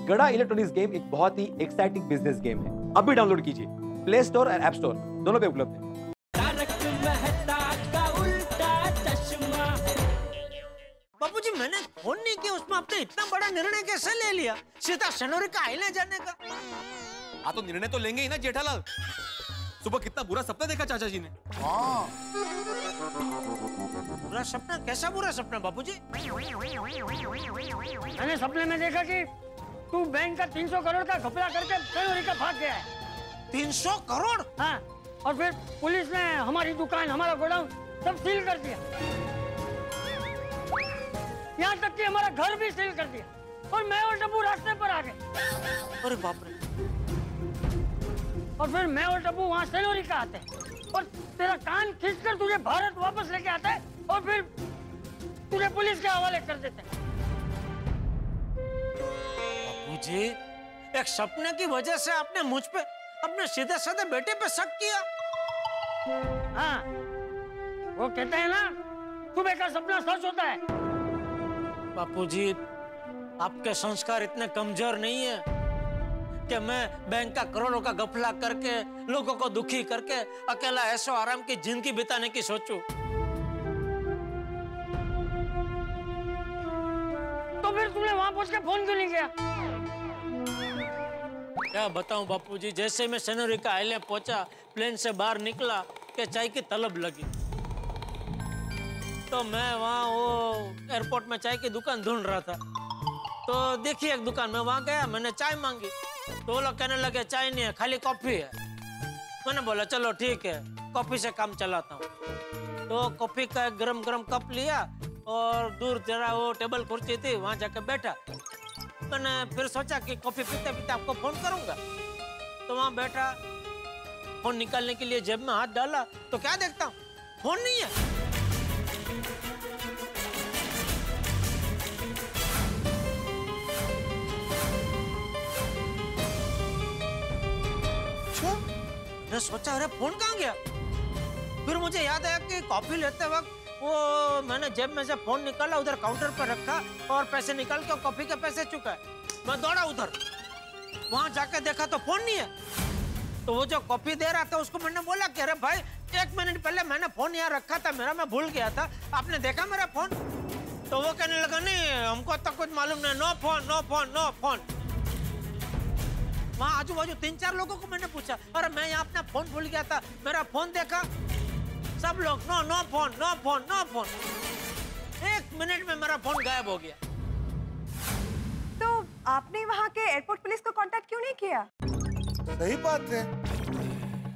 गड़ा electronics game एक बहुत ही एक्साइटिंग बिजनेस गेम है। अभी डाउनलोड कीजिए, प्ले स्टोर और ऐप स्टोर दोनों पे उपलब्ध है। बापूजी, मैंने फोन नहीं किया, उसमें आपने इतना बड़ा निर्णय कैसे ले लिया? सीधा शनोरी का आईने जाने का। हाँ तो निर्णय तो लेंगे ही ना जेठालाल। सुबह कितना बुरा सपना देखा चाचा जी ने। हाँ, बुरा सपना? कैसा बुरा सपना बापूजी? मैंने सपने में देखा कि तू बैंक का 300 करोड़ का घपला करके शनोरी का भाग गया है। 300 करोड़? हाँ, और फिर पुलिस ने हमारी दुकान, हमारा गोडाउन सब सील कर दिया। यहाँ तक कि हमारा घर भी सील कर दिया और मैं और टप्पू रास्ते पर आ गए। अरे बाप रे। और फिर मैं और टप्पू वहाँ शनोरी का आते हैं और तेरा कान खींचकर तुझे भारत वापस लेके आता है और फिर तुझे पुलिस के हवाले कर देते हैं। बापूजी, एक सपने की वजह से आपने मुझ पे, अपने सीधे साधे बेटे पे शक किया। हाँ, वो कहते हैं ना, सुबह का सपना सच होता है। बापूजी, आपके संस्कार इतने कमजोर नहीं है कि मैं बैंक का करोड़ों का घपला करके लोगों को दुखी करके अकेला ऐशो आराम की जिंदगी बिताने की सोचूं। तो फिर तुमने वहां पहुंच के फोन क्यों नहीं किया? क्या बताऊं बापूजी, जैसे मैं शनोरी का आइलैंड पहुंचा, प्लेन से बाहर निकला कि चाय की तलब लगी। तो मैं वहाँ वो एयरपोर्ट में चाय की दुकान ढूंढ रहा था, तो देखी एक दुकान में, वहाँ गया, मैंने चाय मांगी तो वो लोग कहने लगे चाय नहीं है, खाली कॉफी है। मैंने बोला चलो ठीक है, कॉफी से काम चलाता हूँ। तो कॉफी का एक गरम गरम कप लिया और दूर जरा वो टेबल कुर्सी थी, वहाँ जाकर बैठा। मैंने फिर सोचा कि कॉफी पीते पीते आपको फोन करूंगा, तो वहाँ बैठा, फोन निकालने के लिए जेब में हाथ डाला तो क्या देखता हूँ, फोन नहीं है। मैं सोचा अरे फोन कहाँ गया? फिर मुझे याद आया कि कॉफी लेते वक्त वो मैंने जेब में से फोन निकाला, उधर काउंटर पर रखा और पैसे निकाल के कॉफी के पैसे चुका है। मैं दौड़ा उधर, वहां जाके देखा तो फोन नहीं है। तो वो जो कॉफी दे रहा था उसको मैंने बोला कि अरे भाई, 1 मिनट पहले मैंने फोन यहाँ रखा था मेरा, मैं भूल गया था, आपने देखा मेरा फोन? तो वो कहने लगा नहीं हमको तो कुछ मालूम नहीं, no phone no phone no phone. वहाँ आजू बाजू 3-4 लोगों को मैंने पूछा, अरे मैं यहाँ अपना फोन भूल गया था, मेरा फोन देखा? सब लोग no no phone no phone no phone. 1 minute में मेरा फोन गायब हो गया। तो आपने वहाँ के एयरपोर्ट पुलिस को कांटेक्ट क्यों नहीं किया? सही बात है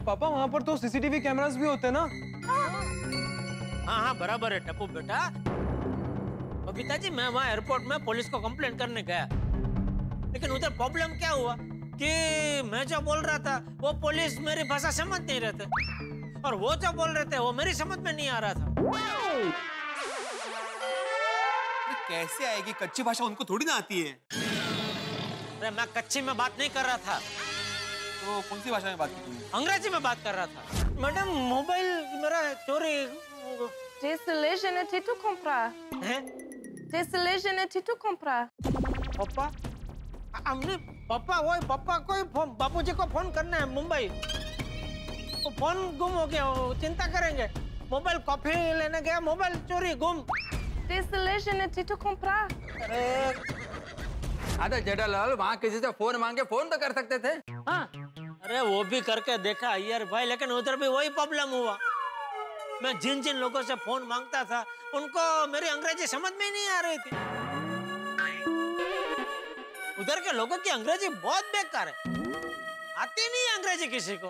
पापा, वहाँ पर तो सीसीटीवी कैमरास भी होते हैं ना। हाँ हाँ बराबर है टप्पू बेटा। बबीता जी, मैं वहाँ एयरपोर्ट में पुलिस को कंप्लेंट करने गया, लेकिन उधर प्रॉब्लम क्या हुआ कि मैं जो बोल रहा था वो पुलिस मेरी भाषा समझ नहीं रहे थे, और वो जो बोल रहे थे वो मेरी समझ में नहीं आ रहा था। कैसे आएगी, कच्ची भाषा उनको थोड़ी ना आती है। अरे मैं कच्ची में बात नहीं कर रहा था। तो कौन सी भाषा में बात की तुमने? अंग्रेजी में बात कर रहा था। मैडम, मोबाइल मेरा चोरी। Désolé, je n'étais tout compris. है? Désolé, je n'étais tout compris. पापा, हमने पापा को बापूजी को फोन करना है मुंबई। वो फोन गुम हो गया, वो चिंता करेंगे। मोबाइल कॉफी लेने गया, मोबाइल चोरी गुम। Désolé, je n'étais tout compris. अरे जेठालाल, वहाँ किसी से फोन मांगे फोन तो कर सकते थे। हाँ, अरे वो भी करके देखा यार भाई, लेकिन उधर भी वही प्रॉब्लम हुआ। मैं जिन जिन लोगों से फोन मांगता था उनको मेरी अंग्रेजी समझ में ही नहीं आ रही थी। उधर के लोगों की अंग्रेजी बहुत बेकार है, आती नहीं है अंग्रेजी किसी को।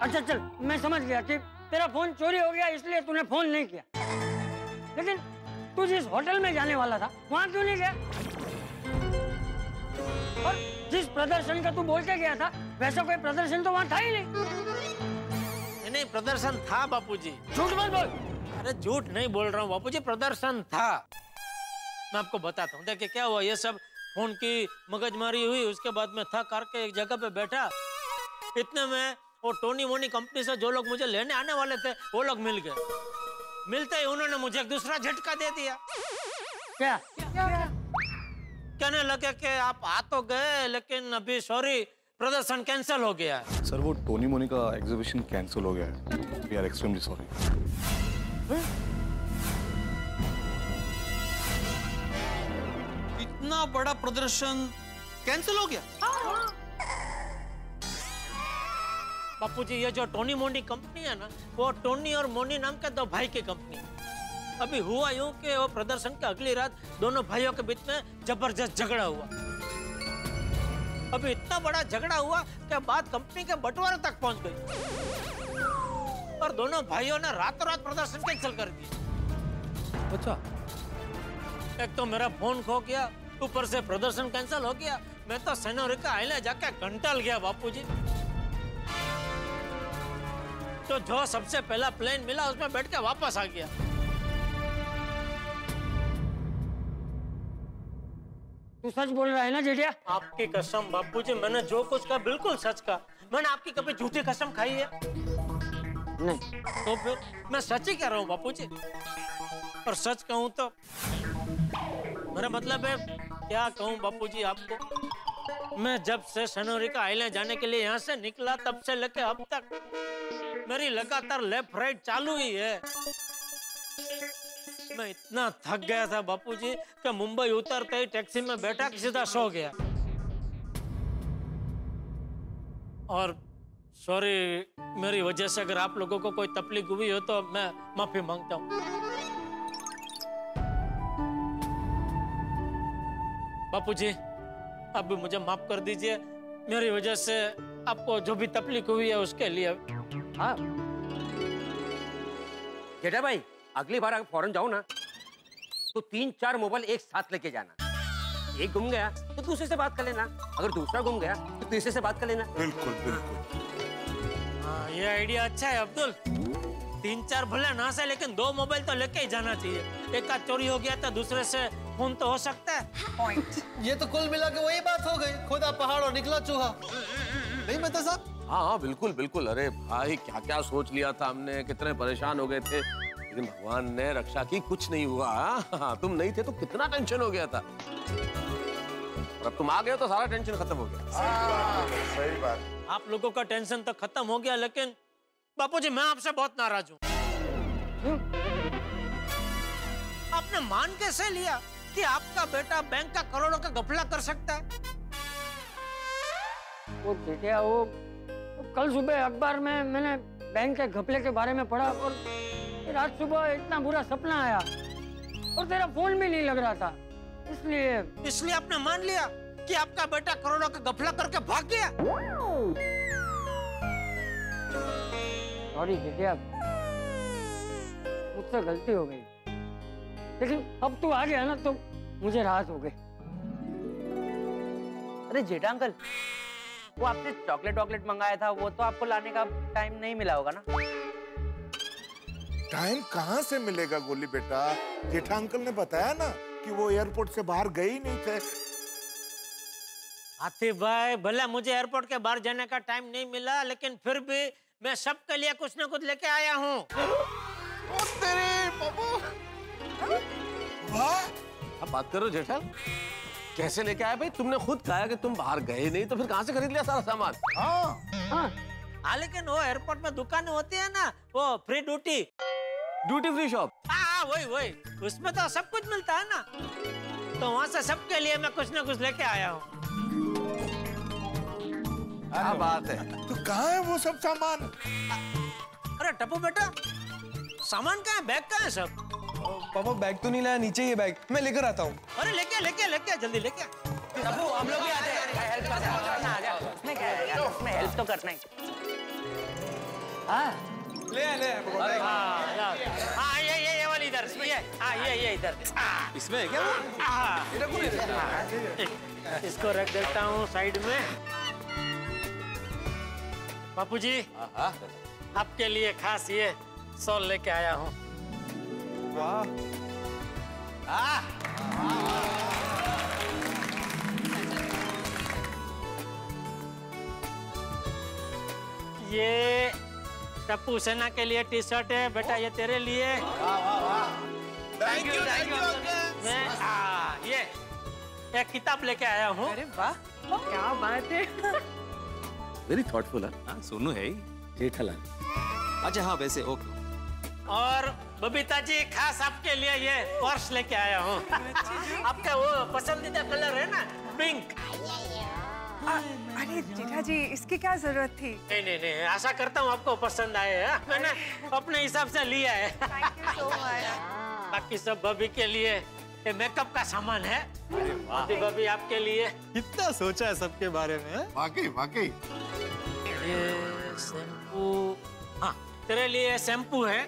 अच्छा चल, मैं समझ गया कि तेरा फोन चोरी हो गया इसलिए तूने फोन नहीं किया, लेकिन तू जिस होटल में जाने वाला था वहाँ क्यों नहीं गया? और जिस प्रदर्शन का तू बोल के गया था वैसा कोई प्रदर्शन तो वहाँ था ही नहीं। नहीं, प्रदर्शन था बापूजी। झूठ मत बोल। अरे झूठ नहीं बोल रहा हूँ बापूजी, प्रदर्शन था। मैं आपको बताता हूँ। देखिए क्या हुआ, ये सब फोन की मगजमारी हुई, उसके बाद में थक करके एक जगह पे बैठा, इतने में वो टोनी वोनी कंपनी से जो लोग मुझे लेने आने वाले थे वो लोग मिल गए। मिलते ही उन्होंने मुझे एक दूसरा झटका दे दिया। क्या? कहने लगे कि आप आ तो गए लेकिन अभी सॉरी प्रदर्शन कैंसिल हो गया है। सर वो टोनी मोनी का एग्जीबिशन कैंसिल हो गया है। We are extremely sorry. इतना बड़ा प्रदर्शन कैंसिल हो गया? बापूजी ये जो टोनी मोनी कंपनी है ना, वो टोनी और मोनी नाम के दो भाई की कंपनी है। अभी हुआ यूं कि वो प्रदर्शन के अगली रात दोनों भाइयों के बीच में जबरदस्त झगड़ा हुआ। अभी इतना बड़ा झगड़ा हुआ कि बात कंपनी के बंटवारे तक पहुंच गई और दोनों भाइयों ने रातों रात प्रदर्शन कैंसिल कर दिया। अच्छा, एक तो मेरा फोन खो गया, ऊपर से प्रदर्शन कैंसिल हो गया। मैं तो सेनोरिका आइलैंड जाके घंटल गया बापूजी। तो जो सबसे पहला प्लेन मिला उसमें बैठ के वापस आ गया। तू सच बोल रहा है ना जेठिया? आपकी कसम बापूजी, मैंने जो कुछ कहा बिल्कुल सच कहा। मैंने आपकी कभी झूठी कसम खाई है? नहीं। तो फिर मैं सच ही कह रहा हूँ बापूजी। और सच कहूँ तो मेरा मतलब है, क्या कहूँ बापूजी आपको, मैं जब से सेनोरिका आइलैंड जाने के लिए यहाँ से निकला तब से लेके अब तक मेरी लगातार लेफ्ट राइट चालू ही है। मैं इतना थक गया था बापूजी कि मुंबई उतरते ही टैक्सी में बैठा सीधा सो गया। और सॉरी, मेरी वजह से अगर आप लोगों को कोई तकलीफ हुई हो तो मैं माफी मांगता हूँ। बापूजी आप भी मुझे माफ कर दीजिए, मेरी वजह से आपको जो भी तकलीफ हुई है उसके लिए। हाँ जेठा भाई, अगली बार अगर फॉरेन जाओ ना तो 3-4 मोबाइल एक साथ लेके जाना। एक गुम गया तो दूसरे से बात कर लेना, अगर दूसरा गुम गया तो तीसरे से बात कर लेना। बिल्कुल बिल्कुल। हाँ ये आइडिया अच्छा है अब्दुल। 3-4 भले ना से लेकिन 2 मोबाइल तो लेके ही जाना चाहिए। एक का चोरी हो गया तो दूसरे से फोन तो हो सकता है। पॉइंट। ये तो कुल मिला के वही बात हो गई, खुदा पहाड़ और निकला चूहा। नहीं मेहता साहब? हाँ हाँ बिल्कुल बिल्कुल। अरे भाई क्या क्या सोच लिया था हमने, कितने परेशान हो गए थे, लेकिन भगवान ने रक्षा की, कुछ नहीं हुआ। हाँ, तुम नहीं थे तो कितना टेंशन हो गया था, और अब तुम आ गए हो तो सारा टेंशन खत्म हो गया। सही बात। आप लोगों का टेंशन तो खत्म हो गया, लेकिन बापूजी मैं आपसे बहुत नाराज हूँ। आपने मान कैसे लिया कि आपका बेटा बैंक का करोड़ों का घपला कर सकता है? वो जेठिया, वो कल सुबह अखबार में मैंने बैंक के घपले के बारे में पढ़ा और फिर आज सुबह इतना बुरा सपना आया और तेरा फोन भी नहीं लग रहा था, इसलिए आपने मान लिया कि आपका बेटा करोड़ों का घपला करके भाग गया। सॉरी जेठिया, मुझसे गलती हो गई, लेकिन अब तू आ गया ना तो मुझे राहत हो गई। अरे जेठा अंकल, वो आपने चॉकलेट मंगाया था, वो तो आपको लाने का टाइम नहीं मिला होगा ना? टाइम कहाँ से मिलेगा गोली बेटा? जेठा अंकल ने बताया ना कि वो एयरपोर्ट से बाहर गए ही नहीं थे। हाथी भाई, भले मुझे एयरपोर्ट के बाहर जाने का टाइम नहीं मिला, लेकिन फिर भी मैं सबके लिए कुछ न कुछ लेके आया हूँ। अब बात करो जेठा, कैसे लेके आए भाई? तुमने खुद कहा कि तुम बाहर गए नहीं, तो फिर कहाँ से खरीद लिया सारा सामान? हाँ, लेकिन वो एयरपोर्ट में दुकानें होती है ना, वो फ्री ड्यूटी फ्री शॉप। हाँ वही, उसमें तो सब कुछ मिलता है ना, तो वहाँ से सबके लिए मैं कुछ न कुछ लेके आया हूँ। क्या बात है? तो कहाँ है वो सब सामान? अरे टप्पू बेटा, सामान कहाँ है? बैग कहाँ है सब? पापा बैग तो नहीं लाया, नीचे ये बैग, मैं लेकर आता हूँ। अरे लेके जल्दी लेके। टप्पू, हम लोग भी आते हैं, हेल्प करना। आ जा, उसमें क्या है यार, उसमें हेल्प तो करना ही। हाँ ले हाँ ये वाली इधर, ये इधर। इसमें है क्या वो? इसको रख देता हूँ साइड में। बापूजी, आपके लिए खास ये सॉल लेके आया हूँ। वाह, ये टप्पू सेना के लिए टी शर्ट है बेटा, ये तेरे लिए। वाह वाह वाह। थैंक यू ये एक किताब लेके आया हूँ। अरे वाह, क्या बात है। वेरी थॉटफुल है। हाँ, सोनू है ही। जेठालाल। अच्छा हाँ, वैसे ओके। और बबीता जी खास आपके लिए ये पर्स लेके आया हूँ। आपका वो पसंदीदा कलर है ना, पिंक। अरे जेठा जी, इसकी क्या जरूरत थी? नहीं, आशा करता हूँ आपको पसंद आए। मैंने अपने हिसाब से लिया है। Thank you so much. बाकी सब बबी के लिए ये मेकअप का सामान है। बबी आपके लिए कितना सोचा है सबके बारे में। वाकई ये शैम्पू। हाँ, तेरे लिए शैम्पू है।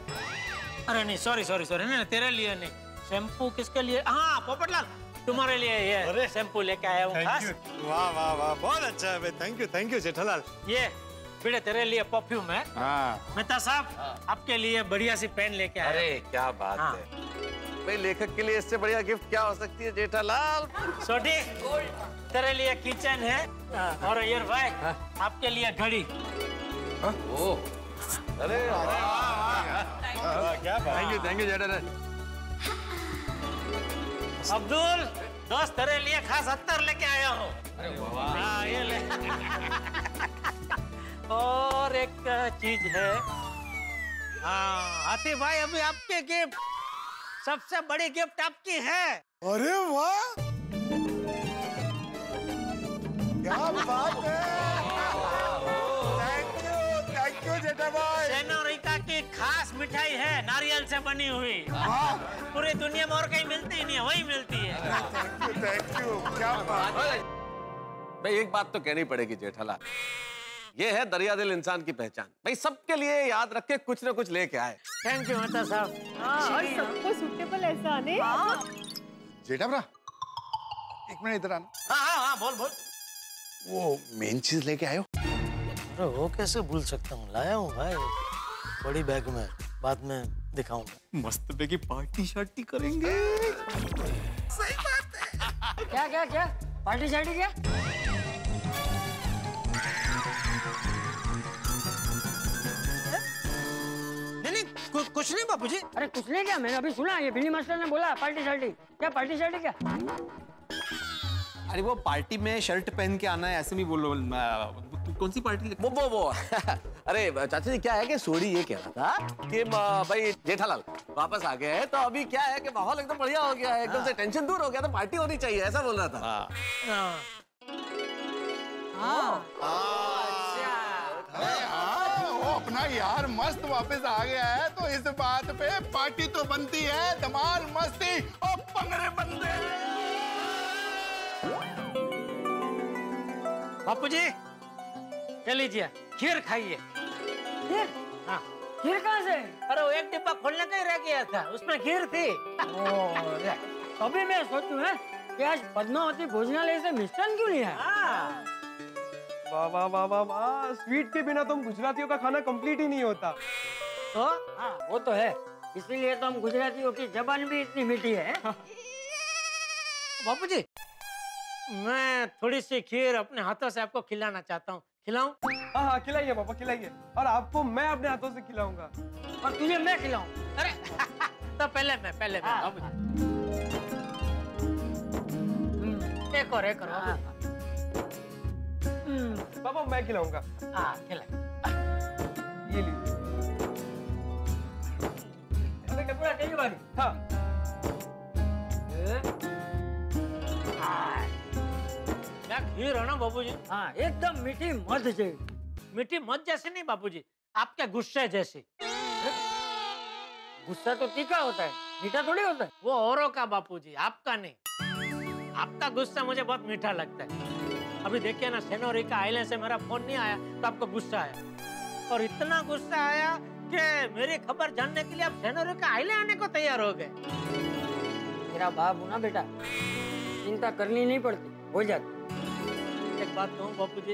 अरे नहीं, सॉरी, नहीं तेरे लिए नहीं। शैम्पू किसके लिए? हाँ, पोपटलाल, तुम्हारे लिए ये शैम्पू लेके आया हूँ खास। वाह वाह वाह, बहुत अच्छा है। Thank you Jethalal. ये बेटे तेरे लिए परफ्यूम है। मेहता साहब, आपके लिए बढ़िया सी पेन लेके आया। अरे क्या बात है भाई, लेखक के लिए इससे बढ़िया गिफ्ट क्या हो सकती है जेठालाल। छोटी, तेरे लिए किचन है। और यार भाई, आपके लिए घड़ी। अरे क्या बात। Thank you Jethalal. अब्दुल दोस्त, तेरे लिए खास अत्तर लेके आया हूँ। हाँ, ये ले। और एक चीज है। हाँ हाथी भाई, अभी आपके गिफ्ट, सबसे बड़ी गिफ्ट आपकी है। अरे वाह, क्या बात है। थैंक यू जेठा भाई। सेनोरिटा की खास मिठाई है, नारियल से बनी हुई। पूरी दुनिया में और कहीं मिलती ही नहीं है, वही मिलती है। थैंक यू, क्या बात है। भाई एक बात तो कहनी पड़ेगी जेठालाल, ये है दरिया दिल इंसान की पहचान। भाई सबके लिए याद रख के कुछ न कुछ लेके आए। थैंक यू मेहता साहब। और सबको सूटेबल ऐसा आने। जेठा भरा, एक मिनट इधर आना। हाँ, बोल। वो मेन चीज लेके आयो। अरे वो कैसे भूल सकता हूँ, लाया हूँ भाई, बड़ी बैग में, बाद में दिखाऊंगा। मस्त बेगी पार्टी शार्टी करेंगे। सही बात है। क्या पार्टी शार्टी क्या? नहीं, कुछ नहीं बापूजी। अरे कुछ नहीं क्या, मैंने अभी सुना, ये बिल्ली मास्टर ने बोला पार्टी शार्टी। क्या पार्टी शार्टी क्या? अरे वो पार्टी में शर्ट पहन के आना है, ऐसे भी बोलो। कौन सी पार्टी? वो अरे चाचा जी, क्या है कि सोडी ये कह रहा था कि भाई जेठालाल वापस आ गए हैं, तो अभी क्या है कि माहौल एकदम बढ़िया हो गया है, एकदम से टेंशन दूर हो गया, तो पार्टी होनी चाहिए, ऐसा बोल रहा था। वो अपना यार मस्त वापस आ गया है, तो इस बात पे पार्टी तो बनती है, धमाल मस्ती और पंगड़े बनते हैं। बापूजी, ले लीजिए, खीर खाइए। खीर? हाँ। खीर कहाँ से? अरे वो एक डिब्बा खोलने का ही रह गया था, उसमें खीर थी। अभी मैं सोचूं है कि आज पद्मावती भोजनालय से मिष्ठान क्यों नहीं है? वाह वाह वाह वाह वाह, स्वीट के बिना तो हम गुजरातियों का खाना कंप्लीट ही नहीं होता। तो हाँ, वो तो है, इसीलिए तो हम गुजरातियों की जबान भी इतनी मीठी है। बापूजी, मैं थोड़ी सी खीर अपने हाथों से आपको खिलाना चाहता हूँ, खिलाऊं? हाँ, खिलाइए पापा, खिलाइए। और आपको मैं अपने हाथों से खिलाऊंगा। और तुझे मैं खिलाऊं? अरे तो पहले मैं एक और पापा मैं खिलाऊंगा। खिला। ये लीजिए। अबे कपूरा तेरी बारी। हाँ। क्या खीर है ना बापूजी? हाँ, एकदम मीठी मध जैसी। मीठी मध जैसी नहीं बापूजी, आपके गुस्से जैसी। गुस्सा तो तीखा होता है, मीठा थोड़ी होता है। वो औरों का बापूजी, आपका नहीं। आपका गुस्सा मुझे बहुत मीठा लगता है। अभी देखिए ना, सेनोरिका आइलैंड से मेरा फोन नहीं आया तो आपको गुस्सा आया, और इतना गुस्सा आया कि मेरी खबर जानने के लिए आप सेनोरिका आइलैंड आने को तैयार हो गए। मेरा बाप हूँ ना बेटा, चिंता करनी नहीं पड़ती, हो जाती। एक बात कहूँ बापूजी,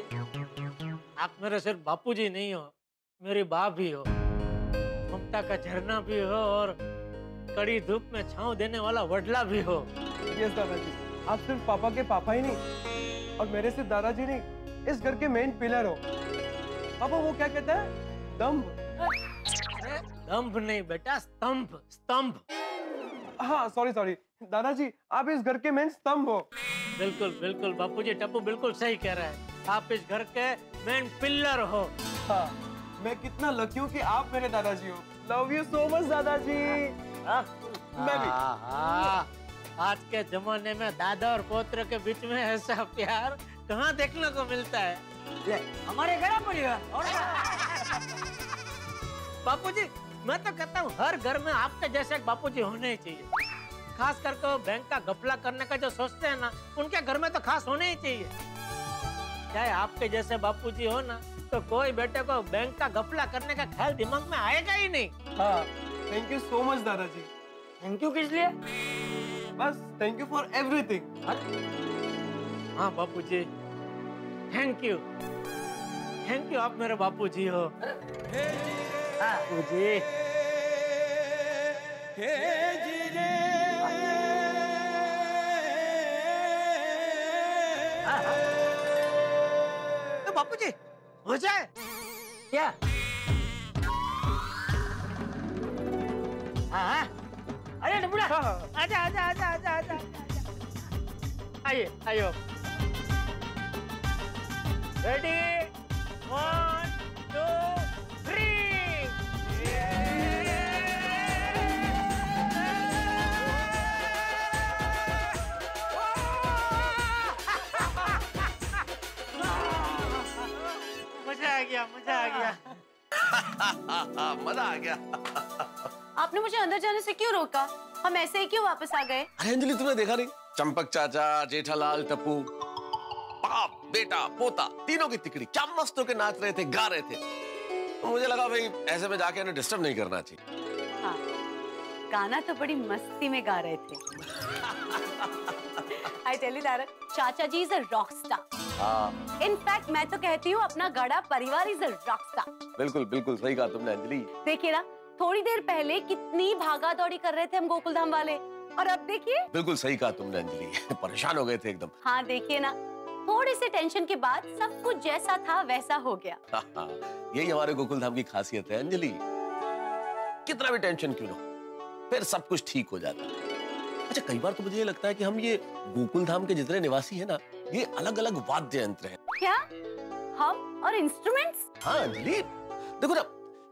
आप मेरे सिर्फ बापूजी नहीं हो, मेरी बाप भी हो, ममता का झरना भी हो, और कड़ी धूप में छांव देने वाला वडला भी हो। यस दादाजी, आप सिर्फ पापा के पापा ही नहीं और मेरे सिर्फ दादाजी नहीं, इस घर के मेन पिलर हो। पापा वो क्या कहता है, दम्भ? दम्भ नहीं बेटा, स्तंभ, स्तंभ। हाँ सॉरी, दादाजी आप इस घर के मेन स्तंभ हो। बिल्कुल बिल्कुल बापूजी, टप्पू बिल्कुल सही कह रहा है। आप इस घर के मेन पिलर हो। हाँ, मैं कितना लकी हूँ कि आप मेरे दादाजी हो। लव यू सो मच दादाजी। मैं भी। आज के जमाने में दादा और पोत्र के बीच में ऐसा प्यार कहाँ देखने को मिलता है? हमारे घर परिवार और बापूजी, मैं तो कहता हूँ हर घर में आपके जैसे एक बापूजी होने ही चाहिए। खास करके वो बैंक का घपला करने का जो सोचते हैं ना, उनके घर में तो खास होने ही चाहिए। चाहे आपके जैसे बापूजी हो ना, तो कोई बेटे को बैंक का घपला करने का ख्याल दिमाग में आएगा ही नहीं। हाँ, थैंक यू सो मच दादाजी। थैंक यू किस लिए? बस थैंक यू फॉर एवरीथिंग। हाँ बापूजी, थैंक यू, आप मेरे बापूजी हो। बापूजी तो बापूजी हो जाए क्या? हाँ, अरे टुकड़ा, आजा आजा आजा आजा आजा, आइए आइए। रेडी, 1 2 3। मजा आ गया, मजा आ गया। मजा आ गया। आपने मुझे अंदर जाने से क्यों रोका? हम ऐसे ही क्यों वापस आ गए? अरे अंजलि, तुमने देखा नहीं? चंपक चाचा, जेठालाल, टप्पू, बाप बेटा पोता तीनों की तिकड़ी क्या मस्त होके नाच रहे थे, गा रहे थे। तो मुझे लगा भाई ऐसे में जाके उन्हें डिस्टर्ब नहीं करना चाहिए। हाँ, गाना तो बड़ी मस्ती में गा रहे थे। I tell you तारक, चाचा जी is a rock star. In fact, मैं तो कहती हूँ अपना गड़ा परिवार is a rock star. बिल्कुल बिल्कुल सही कहा तुमने अंजलि। देखिए ना, थोड़ी देर पहले कितनी भागा दौड़ी कर रहे थे हम गोकुल धाम वाले, और अब देखिए। बिल्कुल सही कहा तुमने अंजलि, परेशान हो गए थे एकदम। हाँ देखिए ना, थोड़ी सी टेंशन के बाद सब कुछ जैसा था वैसा हो गया। यही हमारे गोकुल धाम की खासियत है अंजलि, कितना भी टेंशन क्यों ना हो, फिर सब कुछ ठीक हो जाता है। अच्छा, कई बार तो मुझे ये लगता है कि हम ये गोकुल धाम के जितने निवासी हैं ना, ये अलग अलग वाद्य यंत्र हैं। क्या? हम और इंस्ट्रूमेंट्स? हाँ अंजलि, देखो ना,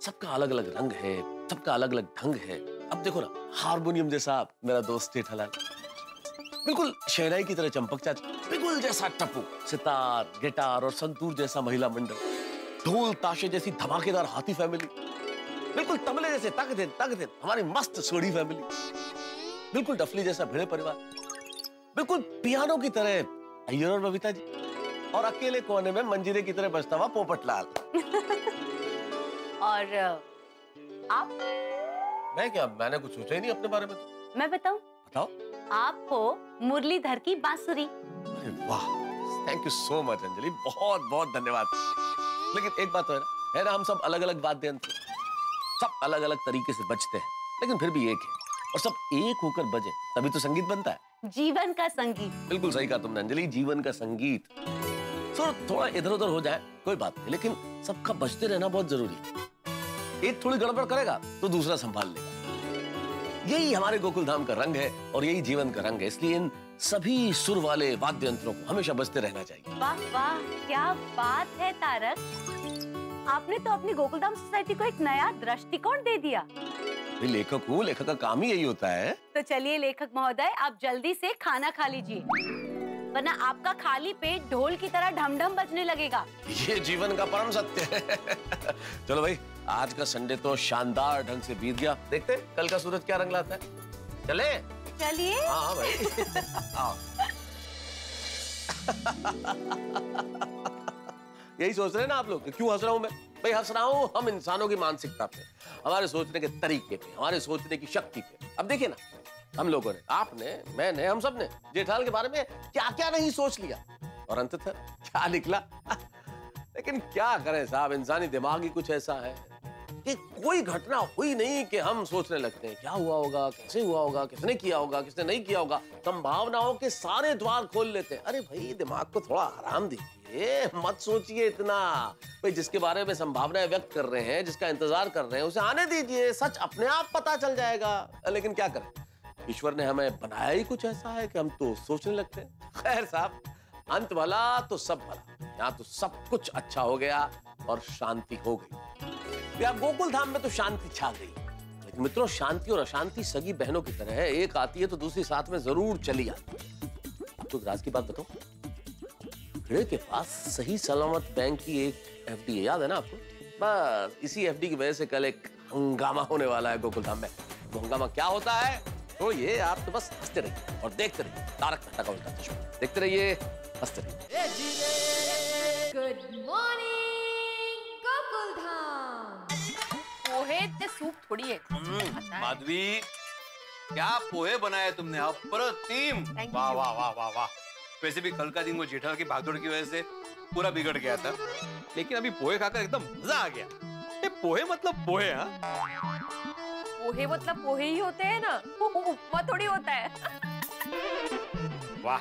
सबका अलग अलग रंग है, सबका अलग अलग ढंग है। अब देखो ना, हारमोनियम जैसा मेरा दोस्त जेठालाल, बिल्कुल शहनाई की तरह चंपक चाचा, बिल्कुल जैसा टप्पू, सितार, गिटार और संतूर जैसा महिला मंडल, ढोल ताशे जैसी धमाकेदार हाथी फैमिली, बिल्कुल तबले जैसे तक दिन हमारी मस्त सोढ़ी फैमिली, बिल्कुल डफली जैसा भिड़े परिवार, बिल्कुल पियानो की तरह अय्यर और बबीता जी, और अकेले कोने में मंजीरे की तरह बजता हुआ पोपटलाल। और आप? मैं क्या, मैंने कुछ सोचा ही नहीं अपने बारे में। तो मैं बताऊं? बताओ। आप हो मुरलीधर की बांसुरी। अरे वाह, thank you so much Anjali, बहुत बहुत धन्यवाद। लेकिन एक बात तो है ना, हम सब अलग अलग वाद्य यंत्र, सब अलग अलग तरीके से बजते हैं, लेकिन फिर भी एक है, और सब एक होकर बजे तभी तो संगीत बनता है। जीवन का संगीत। बिल्कुल सही कहा तुमने अंजलि, जीवन का संगीत। तो थोड़ा इधर उधर हो जाए कोई बात नहीं, लेकिन सबका बजते रहना बहुत जरूरी है। एक थोड़ी गड़बड़ करेगा तो दूसरा संभाल लेगा। यही हमारे गोकुल धाम का रंग है और यही जीवन का रंग है, इसलिए इन सभी सुर वाले वाद्य यंत्रों को हमेशा बजते रहना चाहिए। वाह वाह, क्या बात है तारक, आपने तो अपनी गोकुल धाम सोसाइटी को एक नया दृष्टिकोण दे दिया। लेखक हूँ, लेखक का काम ही यही होता है। तो चलिए लेखक महोदय, आप जल्दी से खाना खा लीजिए, वरना आपका खाली पेट ढोल की तरह ढमढम बजने लगेगा। ये जीवन का परम सत्य है। चलो भाई, आज का संडे तो शानदार ढंग से बीत गया, देखते हैं कल का सूरज क्या रंग लाता है। चले? चलिए। हाँ भाई। यही सोच रहे हैं ना आप लोग, क्यों हंस रहा हूं मैं? भाई हंस रहा हूं हम इंसानों की मानसिकता पे, हमारे सोचने के तरीके पे, हमारे सोचने की शक्ति पे। अब देखिए ना, हम लोगों ने, आपने, मैंने, हम सब ने जेठालाल के बारे में क्या क्या नहीं सोच लिया, और अंततः क्या निकला। लेकिन क्या करें साहब, इंसानी दिमाग ही कुछ ऐसा है कि कोई घटना हुई नहीं कि हम सोचने लगते हैं क्या हुआ होगा, कैसे हुआ होगा, किसने किया होगा, किसने नहीं किया होगा। संभावनाओं के सारे द्वार खोल लेते हैं। अरे भाई, दिमाग को थोड़ा आराम दीजिए, मत सोचिए इतना। भाई जिसके बारे में संभावनाएं व्यक्त कर रहे हैं, जिसका इंतजार कर रहे हैं, उसे आने दीजिए, सच अपने आप पता चल जाएगा। लेकिन क्या करें, ईश्वर ने हमें बनाया ही कुछ ऐसा है कि हम तो सोचने लगते हैं। खैर साहब, अंत भला तो सब भला। यहाँ तो सब कुछ अच्छा हो गया और शांति हो गई। यहाँ गोकुल धाम में तो शांति छा गई। लेकिन मित्रों, शांति और अशांति सगी बहनों की तरह है, एक आती है तो दूसरी साथ में जरूर चली आती है। तो राज की बात बताओ, भिड़े के पास सही सलामत बैंक की एक एफडी है, याद है ना आपको? बस इसी एफडी की वजह से कल एक हंगामा होने वाला है गोकुल धाम में। तो हंगामा क्या होता है, तो ये आप तो बस हंसते रहिए और देखते रहिए तारक मेहता का उल्टा चश्मा। देखते रहिए, हंसते रहिए। Good morning Gokul Dham. पोहे ते सूप थोड़ी है। माधवी, क्या पोहे बनाए तुमने, अप्रतिम। वाह वाह वाह वाह वाह। वैसे भी कल का दिन वो जेठालाल की भागदौड़ की वजह से पूरा बिगड़ गया था, लेकिन अभी पोहे खाकर एकदम मजा आ गया। ये पोहे मतलब पोहे, हाँ? पोहे मतलब पोहे ही होते हैं ना, उपमा थोड़ी होता है। वाह,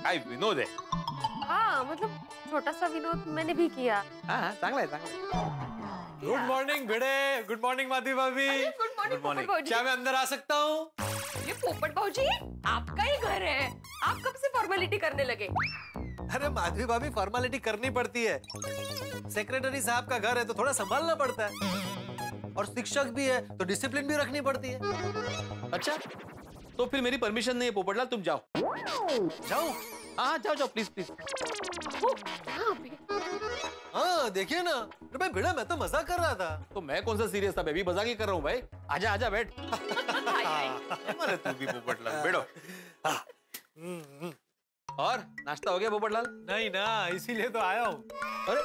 काय विनोद है। हाँ, मतलब छोटा सा विनोद मैंने भी किया। हाँ, चांगला है, चांगला है। गुड मॉर्निंग भिड़े, गुड मॉर्निंग माधवी भाभी। गुड मॉर्निंग भाजी। क्या मैं अंदर आ सकता हूँ? ये पोपट भाजी, आपका ही घर है, आप कब से फॉर्मेलिटी करने लगे? अरे माधवी भाभी, फॉर्मेलिटी करनी पड़ती है। सेक्रेटरी साहब का घर है तो थोड़ा संभालना पड़ता है, और शिक्षक भी है तो डिसिप्लिन भी रखनी पड़ती है। अच्छा, तो फिर मेरी परमिशन नहीं है पोपटलाल, तुम जाओ। जाओ? हाँ, जाओ जाओ, प्लीज प्लीज। हाँ, देखिए ना, अरे भाई भिड़ा, मैं तो मजाक कर रहा था। तो मैं कौन सा सीरियस था, मैं भी मजाक ही कर रहा हूँ भाई। आजा आजा, बैठ। अरे तू भी पोपटलाल, बैठो। और नाश्ता हो गया पोपटलाल? नहीं ना, इसीलिए तो आया हूँ। अरे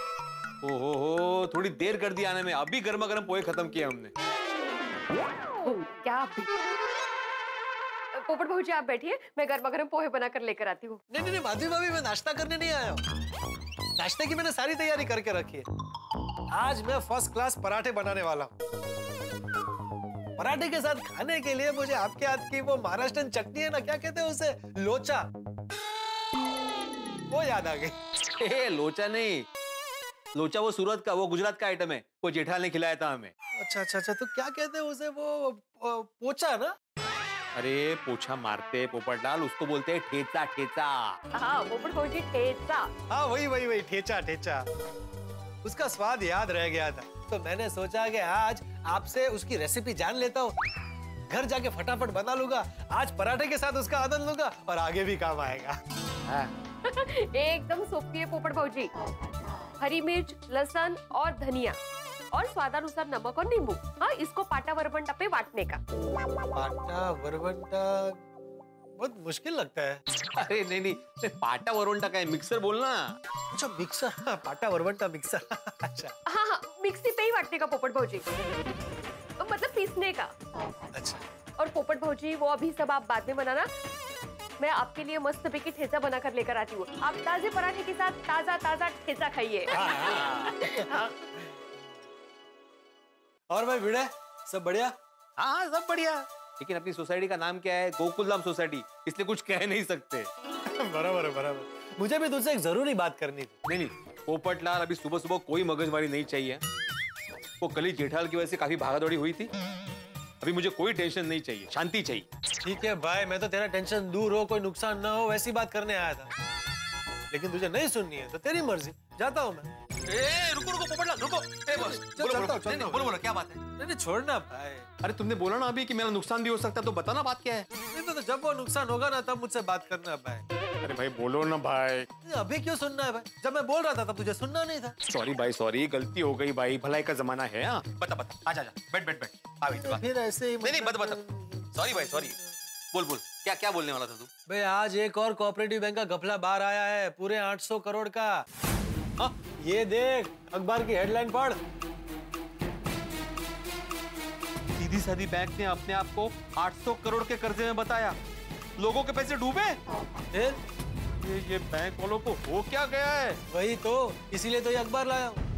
ओहो, थोड़ी देर कर दी आने में, अभी गर्मा गर्म पोहे खत्म किए हमने। क्या पोपट भाजी, आप बैठिए, मैं गर्मा गर्म पोहे बनाकर लेकर आती हूँ। नहीं नहीं माधवी भाभी, मैं नाश्ता करने नहीं आया हूँ। नाश्ते की मैंने सारी तैयारी करके रखी है। आज मैं फर्स्ट क्लास पराठे बनाने वाला हूँ। पराठे के साथ खाने के लिए मुझे आपके हाथ की वो महाराष्ट्रन चटनी है ना, क्या कहते हैं उसे, लोचा, वो याद आ गई। लोचा नहीं, लोचा वो सूरत का, वो गुजरात का आइटम है, वो जेठालाल ने खिलाया था हमें। अच्छा अच्छा अच्छा, तो क्या कहते हैं उसे, वो पोचा ना? अरे पोछा मारते पोपटलाल, उसको बोलते हैं ठेचा ठेचा। हाँ, पोपट भाजी, ठेचा। हाँ, वही वही वही, ठेचा ठेचा। उसका स्वाद याद रह गया था, तो मैंने सोचा कि आज आपसे उसकी रेसिपी जान लेता हूँ, घर जाके फटाफट बना लूंगा, आज पराठे के साथ उसका आनंद लूंगा और आगे भी काम आएगा। एकदम सोपी है पोपट भाजी। हरी मिर्च, लहसुन और धनिया, और स्वादानुसार नमक और नींबू। हाँ, इसको पाटा वरबंटा पे बांटने का। पाटा वरबंटा बहुत मुश्किल लगता है। अरे नहीं नहीं, पाटा वरवंटा का है, मिक्सर बोलना। अच्छा मिक्सर, पाटा वरवंटा मिक्सर। अच्छा हाँ हाँ, मिक्सी पे ही बांटने का पोपट भाजी, मतलब पीसने का। अच्छा। और पोपट भाजी, वो अभी सब आप बाद में बनाना, मैं आपके लिए मस्त पैकी ठेचा बनाकर लेकर आती हूँ। आप ताजे पराठे के साथ ताजा ताजा ठेचा खाइए। और भाई भिड़े, सब बढ़िया? हाँ, सब बढ़िया। लेकिन अपनी सोसाइटी का नाम क्या है? गोकुलधाम सोसाइटी, इसलिए कुछ कह नहीं सकते। बराबर है, बराबर। मुझे भी तुझसे एक जरूरी बात करनी थी। नहीं नहीं पोपटलाल, अभी सुबह सुबह कोई मगजमारी नहीं चाहिए। वो कल ही जेठालाल की वजह से काफी भागादौड़ी हुई थी, अभी मुझे कोई टेंशन नहीं चाहिए, शांति चाहिए। ठीक है भाई, मैं तो तेरा टेंशन दूर हो, कोई नुकसान ना हो, वैसी बात करने आया था। लेकिन तुझे नहीं सुननी है तो तेरी मर्जी, जाता हूँ मैं। रुको रुको पोपटलाल, रुको। बोलो बोलो, क्या बात है? नहीं छोड़ना भाई। अरे तुमने बोला ना अभी कि मेरा नुकसान भी हो सकता है, तो बताना बात क्या है। नहीं तो जब वो नुकसान होगा ना, तब मुझसे बात करना भाई। अरे भाई बोलो ना भाई। अभी क्यों सुनना है भाई? जब मैं बोल रहा था तब तुझे सुनना नहीं था। सॉरी भाई, सॉरी, गलती हो गई भाई, भलाई का जमाना है। हाँ बता बता, आजा आजा, बैठ बैठ बैठ। फिर ऐसे ही नहीं बता बता, सॉरी भाई सॉरी, बोल बोल, क्या क्या बोलने वाला था तू? भाई आज एक और कोऑपरेटिव बैंक का घपला बाहर आया है, पूरे 800 करोड़ का। हाँ, ये देख, अखबार की हेडलाइन पढ़। सीधी सादी बैंक ने अपने आप को 800 करोड़ के कर्जे में बताया, लोगों के पैसे डूबे। ये बैंक वालों को हो क्या गया है? वही तो, इसीलिए तो ये अखबार लाया हूँ।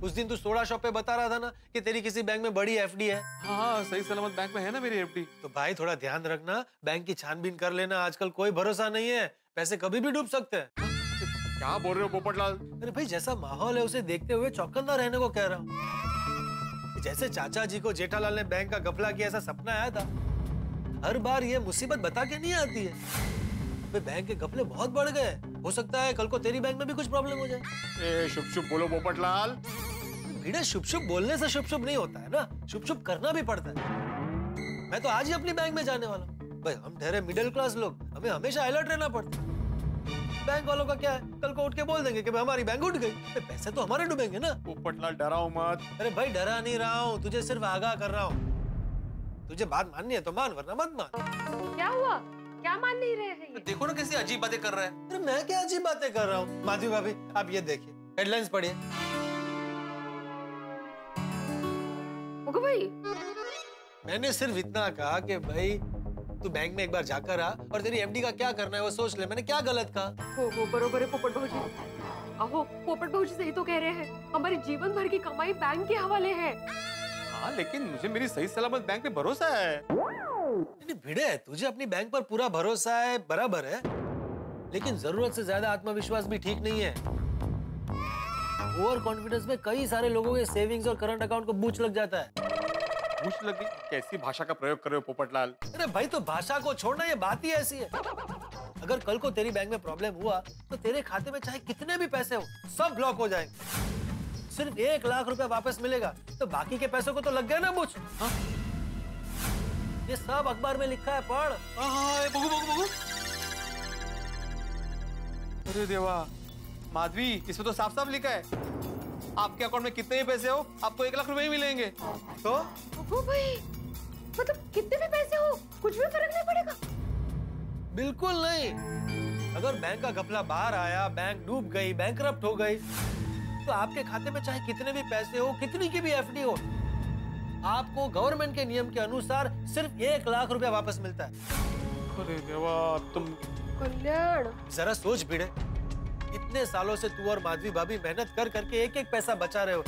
उस दिन तू सोडा शॉप पे बता रहा था ना कि तेरी किसी बैंक में बड़ी एफडी है। हाँ, सही सलामत बैंक में है ना मेरी एफडी। तो भाई थोड़ा ध्यान रखना, बैंक की छानबीन कर लेना, आजकल कोई भरोसा नहीं है, पैसे कभी भी डूब सकते हैं। क्या बोल रहे हो पोपटलाल? अरे भाई जैसा माहौल है उसे देखते हुए चौकन्ना रहने को कह रहा हूँ। जैसे चाचा जी को जेठालाल ने बैंक का घपला किया, ऐसा सपना आया था, हर बार ये मुसीबत बता के नहीं आती है। अबे बैंक के घपले बहुत बढ़ गए, हो सकता है कल को तेरी बैंक में भी कुछ प्रॉब्लम हो जाए। शुभ शुभ बोलो पोपटलाल। भिड़े शुभ शुभ बोलने से शुभ शुभ नहीं होता है ना, शुभ शुभ करना भी पड़ता है। मैं तो आज ही अपनी बैंक में जाने वाला हूँ। भाई हम ठहरे मिडिल क्लास लोग, हमें हमेशा अलर्ट रहना पड़ता है। बैंक वालों का क्या है, कल को उठ के बोल देंगे कि हमारी बैंक उठ गई, पैसे तो हमारे डूबेंगे ना। पोपटलाल डराओ मत। अरे भाई डरा नहीं रहा हूँ, तुझे सिर्फ आगाह कर रहा हूँ। तुझे बात माननी है तो मान, वरना मत मान। क्या हुआ, क्या मान नहीं रहे हैं ये? देखो ना कैसी अजीब बातें कर रहा है। अरे मैं क्या अजीब बातें कर रहा हूँ। माधवी भाभी आप ये देखिए, हेडलाइंस पढ़िए। भाई मैंने सिर्फ इतना कहा कि भाई तू बैंक में एक बार जाकर आ और तेरी एफडी का क्या करना है वो सोच ले। मैंने क्या गलत कहा? हो बरोबर है पोपट भाऊजी। अहो पोपट भाऊजी सही तो कह रहे हैं, हमारे जीवन भर की कमाई बैंक के हवाले है। हाँ लेकिन मुझे मेरी सही सलामत बैंक पे भरोसा है। नहीं भिड़े, तुझे अपनी बैंक पर पूरा भरोसा है, बराबर है, लेकिन जरूरत से ज्यादा आत्मविश्वास भी ठीक नहीं है। ओवर कॉन्फिडेंस में कई सारे लोगों के सेविंग्स और करंट अकाउंट को बूच लग जाता है। बूच लग गई? कैसी भाषा का प्रयोग कर रहे हो पोपटलाल? अरे भाई तो भाषा को छोड़ना, ये बात ही ऐसी है। अगर कल को तेरी बैंक में प्रॉब्लम हुआ तो तेरे खाते में चाहे कितने भी पैसे हो सब ब्लॉक हो जाएंगे। सिर्फ 1 लाख रुपया वापस मिलेगा, तो बाकी के पैसों को तो लग गया ना बूच। ये सब अखबार में लिखा है, पढ़। बगू। अरे देवा, माधवी इसमें तो साफ साफ लिखा है आपके अकाउंट में कितने भी पैसे हो आपको 1 लाख रुपए ही मिलेंगे। तो भाई मतलब कितने भी पैसे हो कुछ भी फर्क नहीं पड़ेगा? बिल्कुल नहीं। अगर बैंक का घपला बाहर आया, बैंक डूब गई, बैंकरप्ट हो गई, तो आपके खाते में चाहे कितने भी पैसे हो, कितनी की भी एफडी हो, आपको गवर्नमेंट के नियम के अनुसार सिर्फ 1 लाख रुपया वापस मिलता है। अरे देवा, तुम कल्याण जरा सोच भिड़े, इतने सालों से तू और माधवी भाभी मेहनत कर करके एक एक पैसा बचा रहे हो।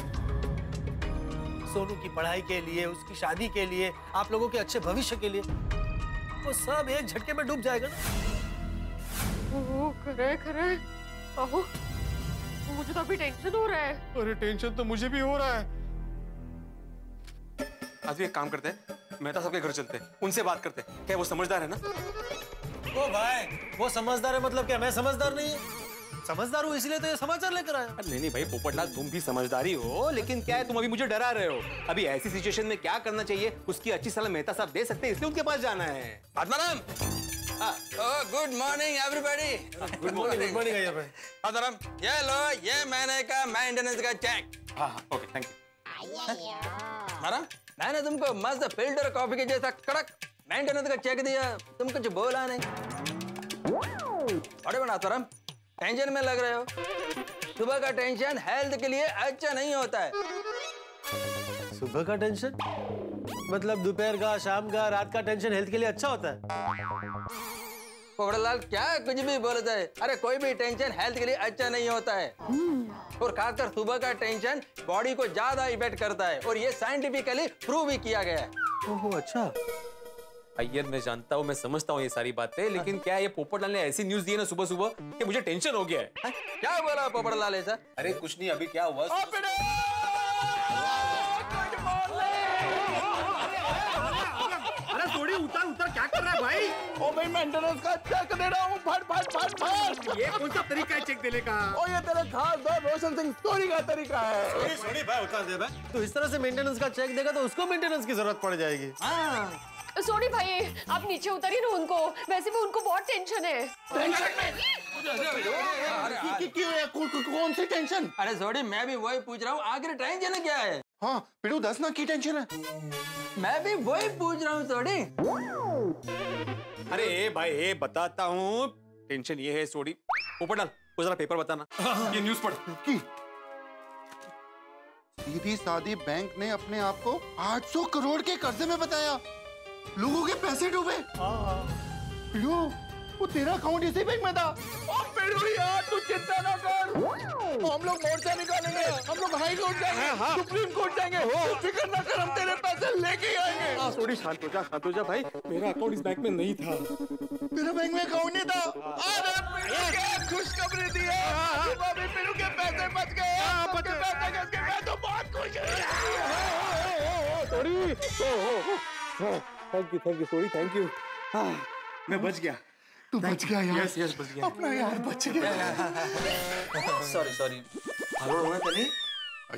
सोनू की पढ़ाई के लिए, उसकी शादी के लिए, आप लोगों के अच्छे भविष्य के लिए, वो सब एक झटके में डूब जाएगा ना। खरे अहो मुझे तो अभी टेंशन हो रहा है। अरे टेंशन तो मुझे भी हो रहा है। आज भी एक काम करते हैं, मेहता साहब के घर चलते हैं, उनसे बात करते हैं। क्या वो समझदार है ना? ओ भाई वो समझदार है मतलब क्या मैं समझदार नहीं? समझदार हूँ इसलिए तो ये समाचार लेकर आया। नहीं भाई पोपटलाल, तुम भी समझदारी हो, लेकिन क्या है तुम अभी मुझे डरा रहे हो। अभी ऐसी सिचुएशन में क्या करना चाहिए उसकी अच्छी सलाह मेहता साहब दे सकते हैं, इसलिए उनके पास जाना है। Atmaram, good morning everybody. Good morning भाई। आत्माराम ये लो, ये महीने का मेंटेनेंस का चेक। हाँ ओके थैंक यू। आत्माराम मैंने तुमको मस्त फिल्टर कॉफी के जैसा कड़क मेंटेनेंस का चेक दिया, तुम कुछ बोला नहीं। बड़े बड़ा आत्माराम टेंशन में लग रहे हो। सुबह का टेंशन हेल्थ के लिए अच्छा नहीं होता है। सुबह का टेंशन मतलब दोपहर का, शाम का, रात का टेंशन हेल्थ के लिए अच्छा होता है? पोपटलाल क्या कुछ भी बोलता है। अरे कोई भी टेंशन हेल्थ के लिए अच्छा नहीं होता है, और खासकर सुबह का टेंशन बॉडी को ज्यादा इफेक्ट करता है, और ये साइंटिफिकली प्रूव भी किया गया है। ओहो अच्छा। अय्यर मैं जानता हूँ, मैं समझता हूँ ये सारी बातें, लेकिन क्या ये पोपटलाल ने ऐसी न्यूज दी है ना सुबह सुबह कि मुझे टेंशन हो गया है। क्या बोला पोपटलाल ऐसा? अरे कुछ नहीं, अभी क्या हुआ? अरे थोड़ी उतर क्या कर रहा है भाई? ओ भाई मेंटेनेंस का चेक दे रहा हूँ, फट। ये कौन सा तरीका है चेक देने का? ओ ये तेरे खास दोस्त रोशन सिंह सोनी का तरीका है। सोनी भाई उतार दे भाई। तो इस तरह से मेंटेनेंस का चेक देगा तो उसको मेंटेनेंस की जरूरत पड़ जाएगी। सोनी भाई आप नीचे उतरिए ना उनको, वैसे भी उनको बहुत टेंशन है। कौन सी टेंशन? अरे सोनी मैं भी वही पूछ रहा हूँ, आखिर टेंशन क्या है? हाँ पिड़ू 10 ना की टेंशन है। मैं भी वही पूछ रहा हूँ सोनी। अरे भाई बताता हूँ, टेंशन ये है सोनी। पोपटलाल वो जरा पेपर बताना। ये न्यूज पढ़। सीधी सादी बैंक ने अपने आप को 800 करोड़ के कर्जे में बताया, लोगों के पैसे डूबे। पिड़ू वो तेरा अकाउंट इसी बैंक में था। पिड़ू यार तू चिंता ना कर, हम लोग मोर्चा निकालेंगे, हम लोग हाई कोर्ट जाएंगे, सुप्रीम कोर्ट जाएंगे, फिक्र ना कर, हम तेरे पैसे लेके आएंगे। सोनी शांत हो जा भाई, मेरा अकाउंट इस बैंक में नहीं था। तेरा बैंक में अकाउंट नहीं था? अरे पिड़ू क्या खुशखबरी दी है, अभी पिड़ू के पैसे बच गए। मैं तो बहुत खुश हूँ। Thank you sorry, thank you. मैं बच गया। तू बच गया यार। यस यस बच गया। अपना यार बच गया। सॉरी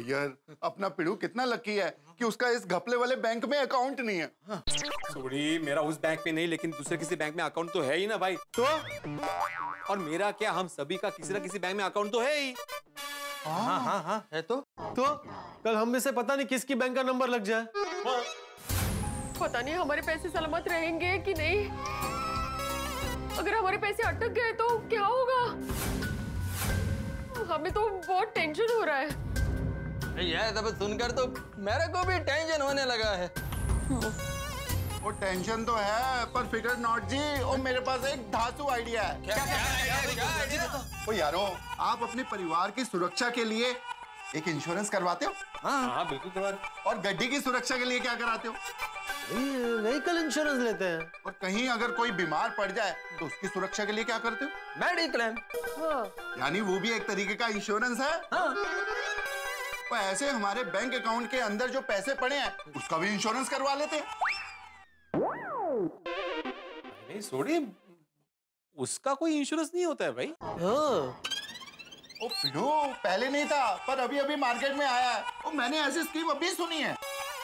यार अपना पिड़ू कितना लकी है कि उसका इस घपले वाले बैंक में अकाउंट नहीं है। सॉरी, मेरा उस बैंक में नहीं लेकिन दूसरे किसी बैंक में अकाउंट तो है ही ना भाई। तो और मेरा क्या, हम सभी का किसी ना किसी बैंक में अकाउंट तो है ही। हाँ है तो कल हम में से पता नहीं किसकी बैंक का नंबर लग जाए। पता नहीं हमारे पैसे सलामत रहेंगे कि नहीं। अगर हमारे पैसे अटक गए तो क्या होगा? हमें तो बहुत टेंशन हो रहा है। यह सब सुनकर तो मेरे को भी टेंशन होने लगा है। वो टेंशन तो है पर फिकर नॉट जी, और मेरे पास एक धांसू आइडिया है। ओ यारो, आप अपने परिवार की सुरक्षा के लिए एक इंश्योरेंस करवाते हो? हाँ बिल्कुल करवा। और गड्डी की सुरक्षा के लिए क्या कराते हो? व्हीकल इंश्योरेंस लेते हैं। और कहीं अगर कोई बीमार पड़ जाए तो उसकी सुरक्षा के लिए क्या करते हो? मेडिक्लेम। यानी वो भी एक तरीके का इंश्योरेंस है। तो ऐसे हमारे बैंक अकाउंट के अंदर जो पैसे पड़े हैं उसका भी इंश्योरेंस करवा लेते हैं। नहीं सॉरी, उसका कोई इंश्योरेंस नहीं होता है भाई। ओ पिड़ो, पहले नहीं था पर अभी अभी मार्केट में आया है। ओ मैंने ऐसी स्कीम अभी सुनी है।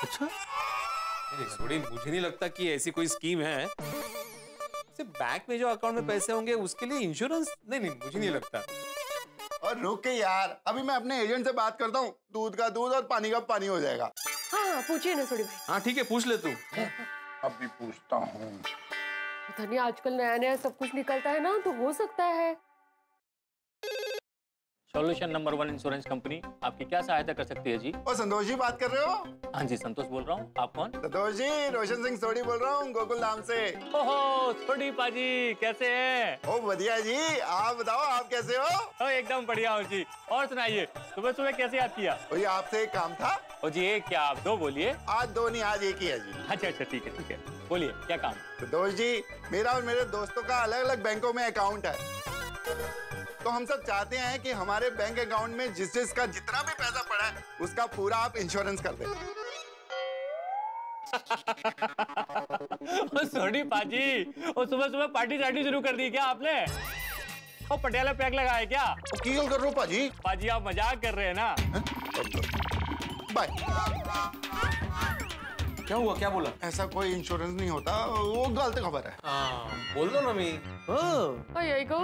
अच्छा सॉरी, मुझे नहीं लगता कि ऐसी कोई स्कीम है। सिर्फ बैंक में जो अकाउंट में पैसे होंगे उसके लिए इंश्योरेंस नहीं, मुझे नहीं लगता। और रुक के यार, अभी मैं अपने एजेंट से बात करता हूँ। दूध का दूध और पानी का पानी हो जाएगा। हाँ पूछिए ना सोडी भाई। हाँ ठीक है, पूछ ले तू। अभी पूछता हूँ। पता नहीं आजकल नया नया सब कुछ निकलता है ना, तो हो सकता है। सॉल्यूशन नंबर 1 इंश्योरेंस कंपनी, आपकी क्या सहायता कर सकती है जी? और संतोष जी बात कर रहे हो? हाँ जी, संतोष बोल रहा हूँ। आप कौन? संतोष जी, रोशन सिंह सोडी बोल रहा हूँ, गोकुल धाम से। ओहो सोडी पाजी, कैसे हैं? ओ बढ़िया जी, आप बताओ आप कैसे हो? ओ एकदम बढ़िया हूँ जी। और सुनाइए, सुबह सुबह कैसे याद किया? वही आपसे एक काम था। ओ जी, एक क्या, आप दो बोलिए। आज दो नहीं, आज एक ही है जी। अच्छा ठीक है, बोलिए क्या काम? संतोष जी, मेरा और मेरे दोस्तों का अलग अलग बैंकों में अकाउंट है। तो हम सब चाहते हैं कि हमारे बैंक अकाउंट में जिसका जितना भी पैसा पड़ा है उसका पूरा आप इंश्योरेंस कर दें। सोडी पाजी, और सुबह सुबह पार्टी शुरू कर दी क्या आपने? ओ पटियाला पैक लगा है क्या? की कर रहे हो पाजी? पाजी आप मजाक कर रहे हैं ना? बाय। क्या हुआ, क्या बोला? ऐसा कोई इंश्योरेंस नहीं होता, वो गलत खबर है। बोल दो ना मी। यही को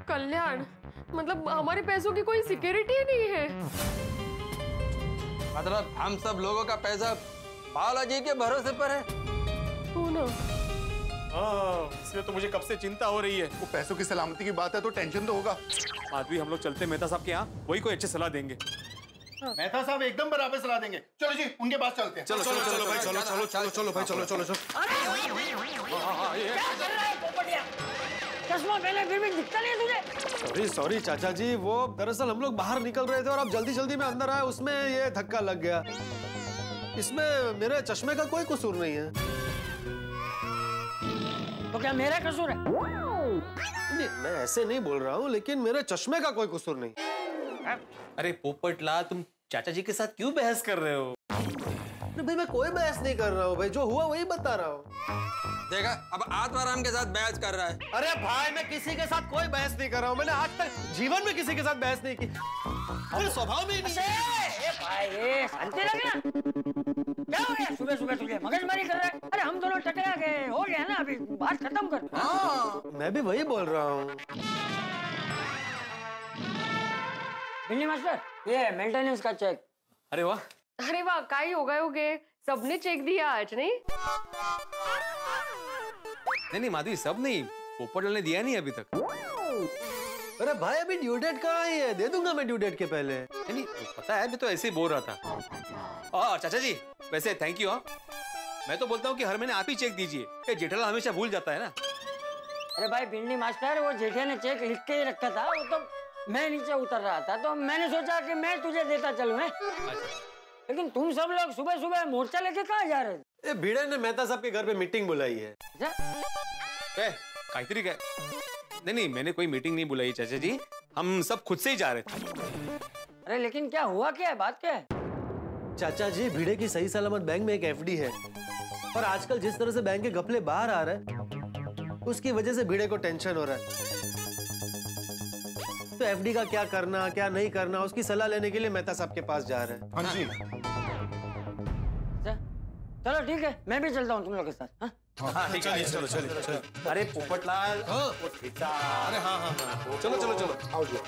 कल्याण, मतलब हमारे पैसों की कोई सिक्योरिटी नहीं है। मतलब हम सब लोगों का पैसा बालाजी के भरोसे पर है। ना इसलिए तो मुझे कब से चिंता हो रही है। वो पैसों की सलामती की बात है तो टेंशन तो होगा। आदमी हम लोग चलते मेहता साहब के यहाँ, वही कोई अच्छी सलाह देंगे। मेहता साहब एकदम बराबर सलाह देंगे। चलो जी उनके पास चलते हैं। चलो भाई, चश्मा पहले फिर भी दिखता नहीं है तुझे। सॉरी चाचा जी, वो दरअसल हम लोग बाहर निकल रहे थे और आप जल्दी में अंदर आए, उसमें ये धक्का लग गया। इसमें मेरे चश्मे का कोई कसूर नहीं है। तो क्या मेरा कसूर है? नहीं, मैं ऐसे नहीं बोल रहा हूँ, लेकिन मेरे चश्मे का कोई कसूर नहीं। अरे पोपटलाल, तुम चाचा जी के साथ क्यों बहस कर रहे हो? भाई मैं कोई बहस नहीं कर रहा हूँ भाई, जो हुआ वही बता रहा हूँ। देखा, अब आत्माराम के साथ बहस कर रहा है। अरे भाई मैं किसी के साथ कोई बहस नहीं कर रहा हूँ। मैंने आज तक जीवन में किसी के साथ बहस नहीं की। मेरे स्वभाव में ही नहीं है। भाई शांति लगे। क्या हो गया सुबह सुबह तुझे मगजमारी कर रहा है? अरे हम दोनों टकरा गए, हो गया ना, अभी बात खत्म कर। हाँ मैं भी वही बोल रहा हूँ। बिल्ली मास्टर, ये मेंटेनेंस का चेक। अरे वाह, अरे वाह, काई हो गए होगे, सबने चेक दिया आज नहीं? नहीं माधवी, सब नहीं, पोपटलाल ने दिया नहीं अभी तक। अरे भाई अभी ड्यू डेट कहाँ आई है? दे दूंगा मैं ड्यू डेट के पहले। नहीं पता है, मैं तो ऐसे ही बोल रहा था। चाचा जी वैसे थैंक यू। मैं तो बोलता हूँ कि हर महीने आप ही चेक दीजिए, जेठालाल हमेशा भूल जाता है ना। अरे भाई बिल्ली मास्टर, वो जेठिया ने चेक लिख के ही रखा था, वो तो मैं नीचे उतर रहा था तो मैंने सोचा कि मैं तुझे देता चलूं। लेकिन तुम सब लोग सुबह सुबह मोर्चा लेके कहाँ जा रहे थे? भिड़े ने मेहता साहब के घर पे मीटिंग बुलाई है। कायत्री का? नहीं, मैंने कोई मीटिंग नहीं बुलाई चाचा जी, हम सब खुद से ही जा रहे थे। अरे लेकिन क्या हुआ, क्या है, बात क्या है? चाचा जी, भिड़े की सही सलामत बैंक में एक एफडी है और आजकल जिस तरह से बैंक के घपले बाहर आ रहे हैं, उसकी वजह से भिड़े को टेंशन हो रहा है। तो एफडी का क्या करना क्या नहीं करना, उसकी सलाह लेने के लिए मेहता साहब के पास जा रहे हैं। हाँ जी। चलो ठीक है, मैं भी चलता हूँ तुम लोग के साथ। हाँ ठीक है, चलो चलो चलो। अरे पोपटलाल, अरे हाँ हाँ हाँ, चलो चलो चलो आओ जी।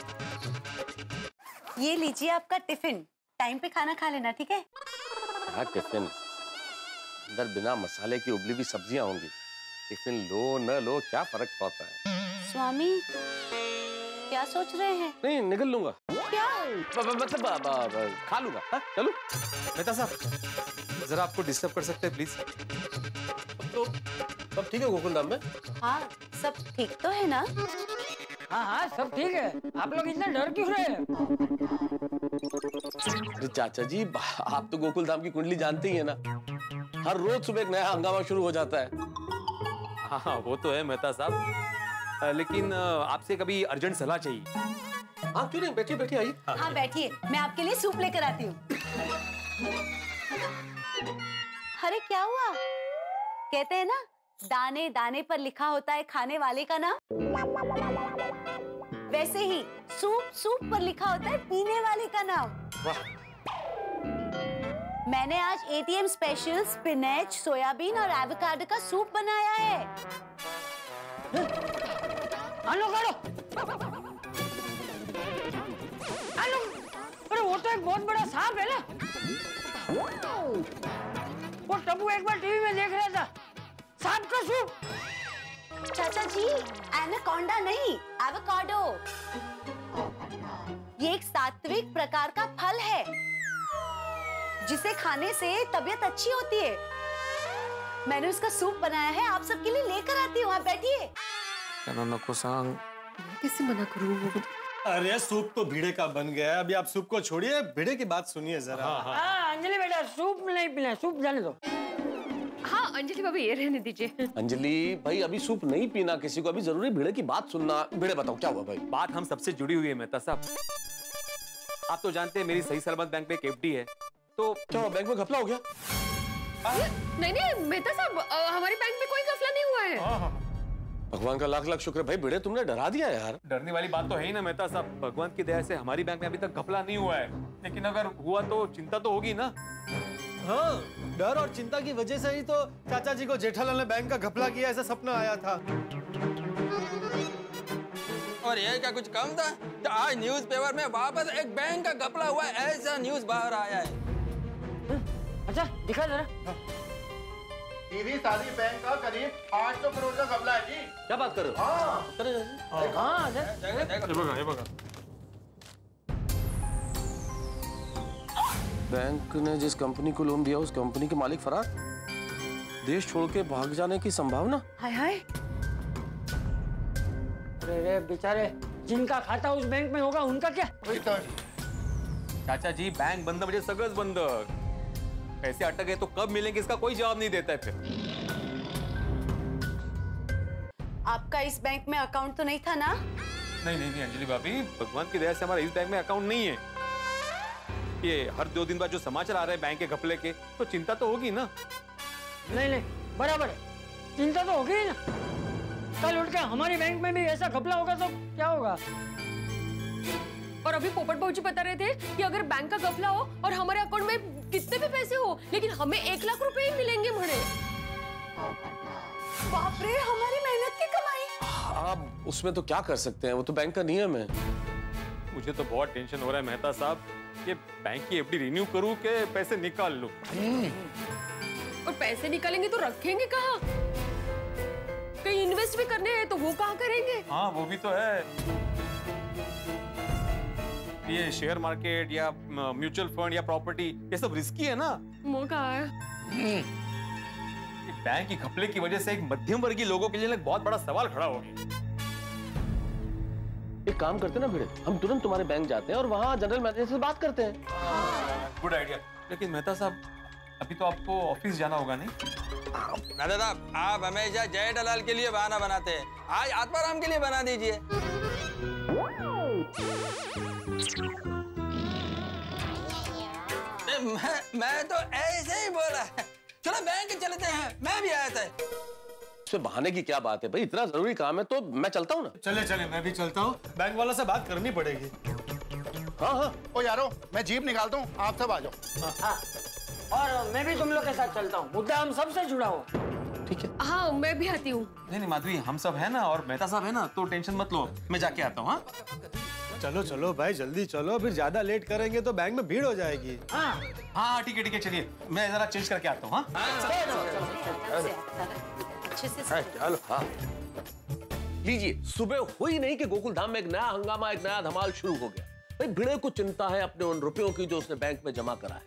ये लीजिए आपका टिफिन, टाइम पे खाना खा लेना, ठीक है? हाँ टिफिन, अंदर बिना मसाले की उबली हुई सब्जियां होंगी। टिफिन लो न लो क्या फर्क पड़ता है? स्वामी क्या सोच रहे हैं? नहीं निकल लूंगा। क्या? मतलब खा लूंगा। हाँ चलो। मेहता साहब जरा आपको डिस्टर्ब कर सकते हैं प्लीज? तो सब ठीक है गोकुल धाम में? हाँ सब ठीक तो है ना? हाँ हाँ सब ठीक है, आप लोग इतना डर क्यों रहे हैं? अरे चाचा जी, आप तो गोकुल धाम की कुंडली जानते ही है ना, हर रोज सुबह एक नया हंगामा शुरू हो जाता है। हाँ वो तो है मेहता साहब, लेकिन आपसे कभी अर्जेंट सलाह चाहिए। हाँ क्यों नहीं, बैठिए बैठिए आइए। हाँ बैठिए, मैं आपके लिए सूप लेकर आती हूँ। अरे क्या हुआ? कहते हैं ना, दाने दाने पर लिखा होता है खाने वाले का नाम, वैसे ही सूप सूप पर लिखा होता है पीने वाले का नाम। मैंने आज एटीएम स्पेशल स्पिनच, सोयाबीन और एवोकाडो का सूप बनाया है। आलो करो। आलो। अरे वो तो एक बहुत बड़ा सांप है ना। वो टब्बू एक बार टीवी में देख रहा था, सांप का सूप। चाचा जी, एनाकोंडा नहीं, एवोकाडो। ये एक सात्विक प्रकार का फल है, जिसे खाने से तबीयत अच्छी होती है। मैंने उसका सूप बनाया है, आप सबके लिए लेकर आती हूँ, आप बैठिए। कैसे मना करूँ? अरे सूप तो भिड़े का बन गया है, अभी आप सूप को छोड़िए, भिड़े की बात सुनिए जरा। हाँ अंजलि बेटा, सूप नहीं पीना, सूप जाने दो। हाँ अंजलि भाभी ये रहने दीजिए। अंजलि भाई अभी सूप नहीं पीना किसी को, अभी जरूरी भिड़े की बात सुनना। भिड़े बताओ क्या हुआ भाई? बात हम सबसे जुड़ी हुई है मेहता साहब। आप तो जानते हैं मेरी सही सलामत बैंक पे एक एफडी है, तो क्या बैंक में घपला हो गया? नहीं नहीं मेहता साहब, हमारे बैंक में कोई घपला नहीं हुआ है। भगवान का लाख लाख शुक्र भाई, भिड़े तुमने डरा दिया यार। डरने वाली बात तो है ही ना मेहता साहब, भगवान की दया से हमारी बैंक में अभी तक घपला नहीं हुआ है, लेकिन अगर हुआ तो चिंता तो होगी ना। हाँ, डर और चिंता की वजह से ही तो चाचा जी को जेठालाल ने बैंक का घपला किया, ऐसा सपना आया था। और ये क्या कुछ कम था? तो आज न्यूज़पेपर में वापस एक बैंक का घपला हुआ है, ऐसा न्यूज़ बाहर आया है। अच्छा दिखा जरा। सीधी सादी बैंक का करीब 800 करोड़ का घपला है जी। क्या बात कर रहे हो? हाँ बैंक ने जिस कंपनी को लोन दिया उस कंपनी के मालिक फरार, देश छोड़ के भाग जाने की संभावना। हाय हाय। अरे बेचारे, जिनका खाता उस बैंक में होगा उनका क्या? चाचा जी बैंक बंद म्हणजे सगळंच बंद, पैसे अटक गए तो कब मिलेंगे इसका कोई जवाब नहीं देता है फिर। आपका इस बैंक में अकाउंट तो नहीं था ना? नहीं नहीं नहीं अंजलि भाभी, भगवान की दया से हमारा इस बैंक में अकाउंट नहीं है। ये हर 2 दिन बाद जो समाचार आ रहे हैं बैंक के घपले के, तो चिंता तो होगी ना। नहीं नहीं बराबर है, चिंता तो होगी ही ना। कल उठ के हमारी बैंक में भी ऐसा घपला होगा तो क्या होगा? और अभी पोपट भाऊजी बता रहे थे कि अगर बैंक का घपला हो और हमारे अकाउंट में कितने भी पैसे हो, लेकिन हमें 1 लाख रुपए ही मिलेंगे म्हणे। बाप रे, हमारी मेहनत की कमाई। आप उसमें तो क्या कर सकते हैं, वो तो बैंक का नियम है। मुझे तो बहुत टेंशन हो रहा है मेहता साहब, कि बैंक की एफडी रिन्यू करूं के पैसे निकाल लूं। और पैसे निकालेंगे तो रखेंगे कहाँ? कहीं इन्वेस्ट भी करने हैं तो वो कहाँ करेंगे? हाँ वो भी तो है, ये शेयर मार्केट या म्यूचुअल फंड या प्रॉपर्टी ये सब रिस्की है ना। वो कहाँ है? बैंक की घपले की वजह से एक मध्यम वर्गीय लोगों के लिए एक बहुत बड़ा सवाल खड़ा हो गया। एक काम करते ना भिड़े, हम तुरंत तुम्हारे बैंक जाते हैं और वहाँ जनरल मैनेजर से बात करते हैं। Good idea. लेकिन मेहता साहब अभी तो आपको ऑफिस जाना होगा नहीं? मेहता साहब आप हमेशा जय दलाल के लिए बहाना बनाते हैं, आज आत्माराम के लिए बना दीजिए। मैं तो ऐसे ही बोला, चलो बैंक चलते हैं, मैं भी आया था। इसमें बहाने की क्या बात है भाई, इतना जरूरी काम है तो मैं चलता हूँ ना। चले चले, मैं भी चलता हूँ, बैंक वालों से बात करनी पड़ेगी। हाँ हाँ, ओ यारो मैं जीप निकालता हूँ, आप सब आ जाओ। हाँ, और मैं भी तुम लोग के साथ चलता हूँ, मुद्दा हम सबसे जुड़ा हो। ठीक है। हाँ मैं भी आती हूँ। नहीं माधवी, हम सब है ना और मेहता साहब है ना, तो टेंशन मत लो, मैं जाके आता हूँ। हाँ चलो चलो भाई जल्दी चलो, फिर ज्यादा लेट करेंगे तो बैंक में भीड़ हो जाएगी। हाँ हाँ ठीक है चलिए, मैं जरा चेंज करके आता हूँ। हाँ अच्छे से चलो। हाँ लीजिए, सुबह हुई नहीं कि गोकुल धाम में एक नया हंगामा, एक नया धमाल शुरू हो गया। भाई भिड़े को चिंता है अपने उन रुपयों की जो उसने बैंक में जमा करा है।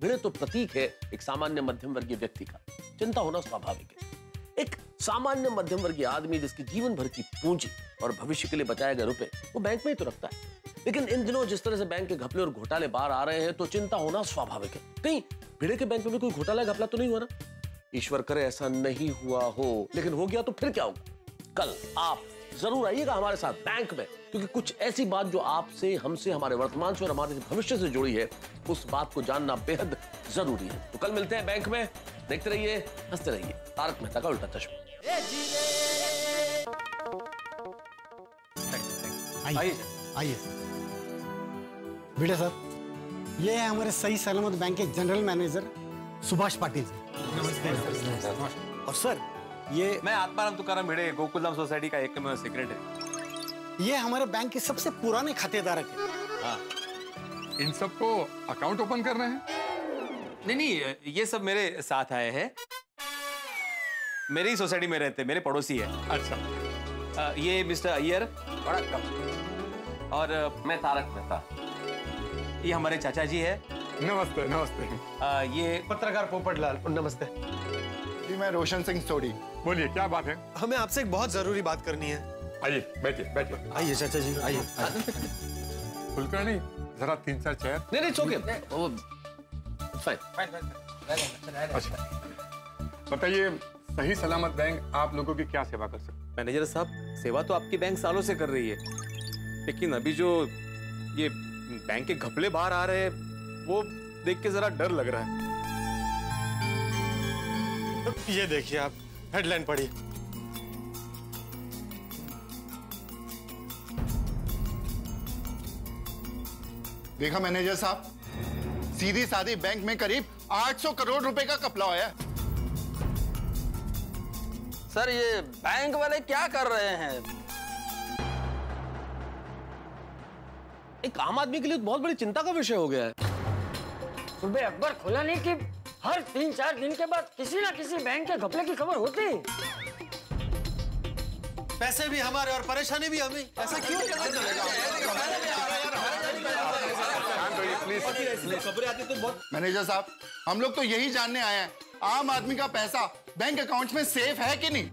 भिड़े तो प्रतीक है एक सामान्य मध्यम वर्गीय व्यक्ति का, चिंता होना स्वाभाविक है। एक सामान्य मध्यम वर्गीय आदमी जिसकी जीवन भर की पूंजी और भविष्य के लिए बचाए गए रुपए वो बैंक में ही तो रखता है। लेकिन इन दिनों जिस तरह से बैंक के घपले और घोटाले बाहर आ रहे हैं तो चिंता होना स्वाभाविक है। कहीं भिड़े के बैंक में भी कोई घोटाला घपला तो नहीं हुआ ना? ईश्वर करे ऐसा नहीं हुआ हो, लेकिन हो गया तो फिर क्या होगा? कल आप जरूर आइएगा हमारे साथ बैंक में, क्योंकि कुछ ऐसी बात जो आपसे, हमसे, हमारे वर्तमान से और हमारे भविष्य से जुड़ी है, उस बात को जानना बेहद जरूरी है। तो कल मिलते हैं बैंक में, देखते रहिए, हंसते रहिए। तारक मेहता का उल्टा चश्मा। आइए बेटा साहब, ये है हमारे सही सलामत बैंक के जनरल मैनेजर सुभाष पाटिल जी। और सर ये मैं आत्माराम तुकाराम भिड़े, गोकुलधाम सोसाइटी का एकमेव सेक्रेटरी। ये हमारे बैंक के सबसे पुराने खातेदारक है। हाँ। इन सबको अकाउंट ओपन कर रहे हैं? नहीं, ये सब मेरे साथ आए हैं, मेरी ही सोसाइटी में रहते, मेरे पड़ोसी है। अच्छा। ये मिस्टर अय्यर, बड़ा कम। और मैं तारक मेहता। ये हमारे चाचा जी है। नमस्ते नमस्ते। ये पत्रकार पोपटलाल। नमस्ते जी, मैं रोशन सिंह सोडी। बोलिए क्या बात है? हमें आपसे एक बहुत जरूरी बात करनी है। आइए बैठिए बैठिए। आइए चाचा जी आइए। कुलकर्णी जरा 3-4 चेयर। नहीं ओके, अच्छा बताइए, सही सलामत बैंक आप लोगों की क्या सेवा कर सकते? मैनेजर साहब, सेवा तो आपकी बैंक सालों से कर रही है, लेकिन अभी जो ये बैंक के घपले बाहर आ रहे हैं वो देख के जरा डर लग रहा है। ये देखिए आप, हेडलाइन पढ़िए। देखा मैनेजर साहब, सीधी सादी बैंक में करीब 800 करोड़ रुपए का घपला हुआ है। सर ये बैंक वाले क्या कर रहे हैं? एक आम आदमी के लिए बहुत बड़ी चिंता का विषय हो गया है। सुबह अखबार खोला नहीं कि हर 3-4 दिन के बाद किसी ना किसी बैंक के घपले की खबर होती। पैसे भी हमारे और परेशानी भी हमें, ऐसा क्यों? मैनेजर साहब, हम लोग तो यही जानने आए हैं, आम आदमी का पैसा बैंक अकाउंट्स में सेफ है कि नहीं?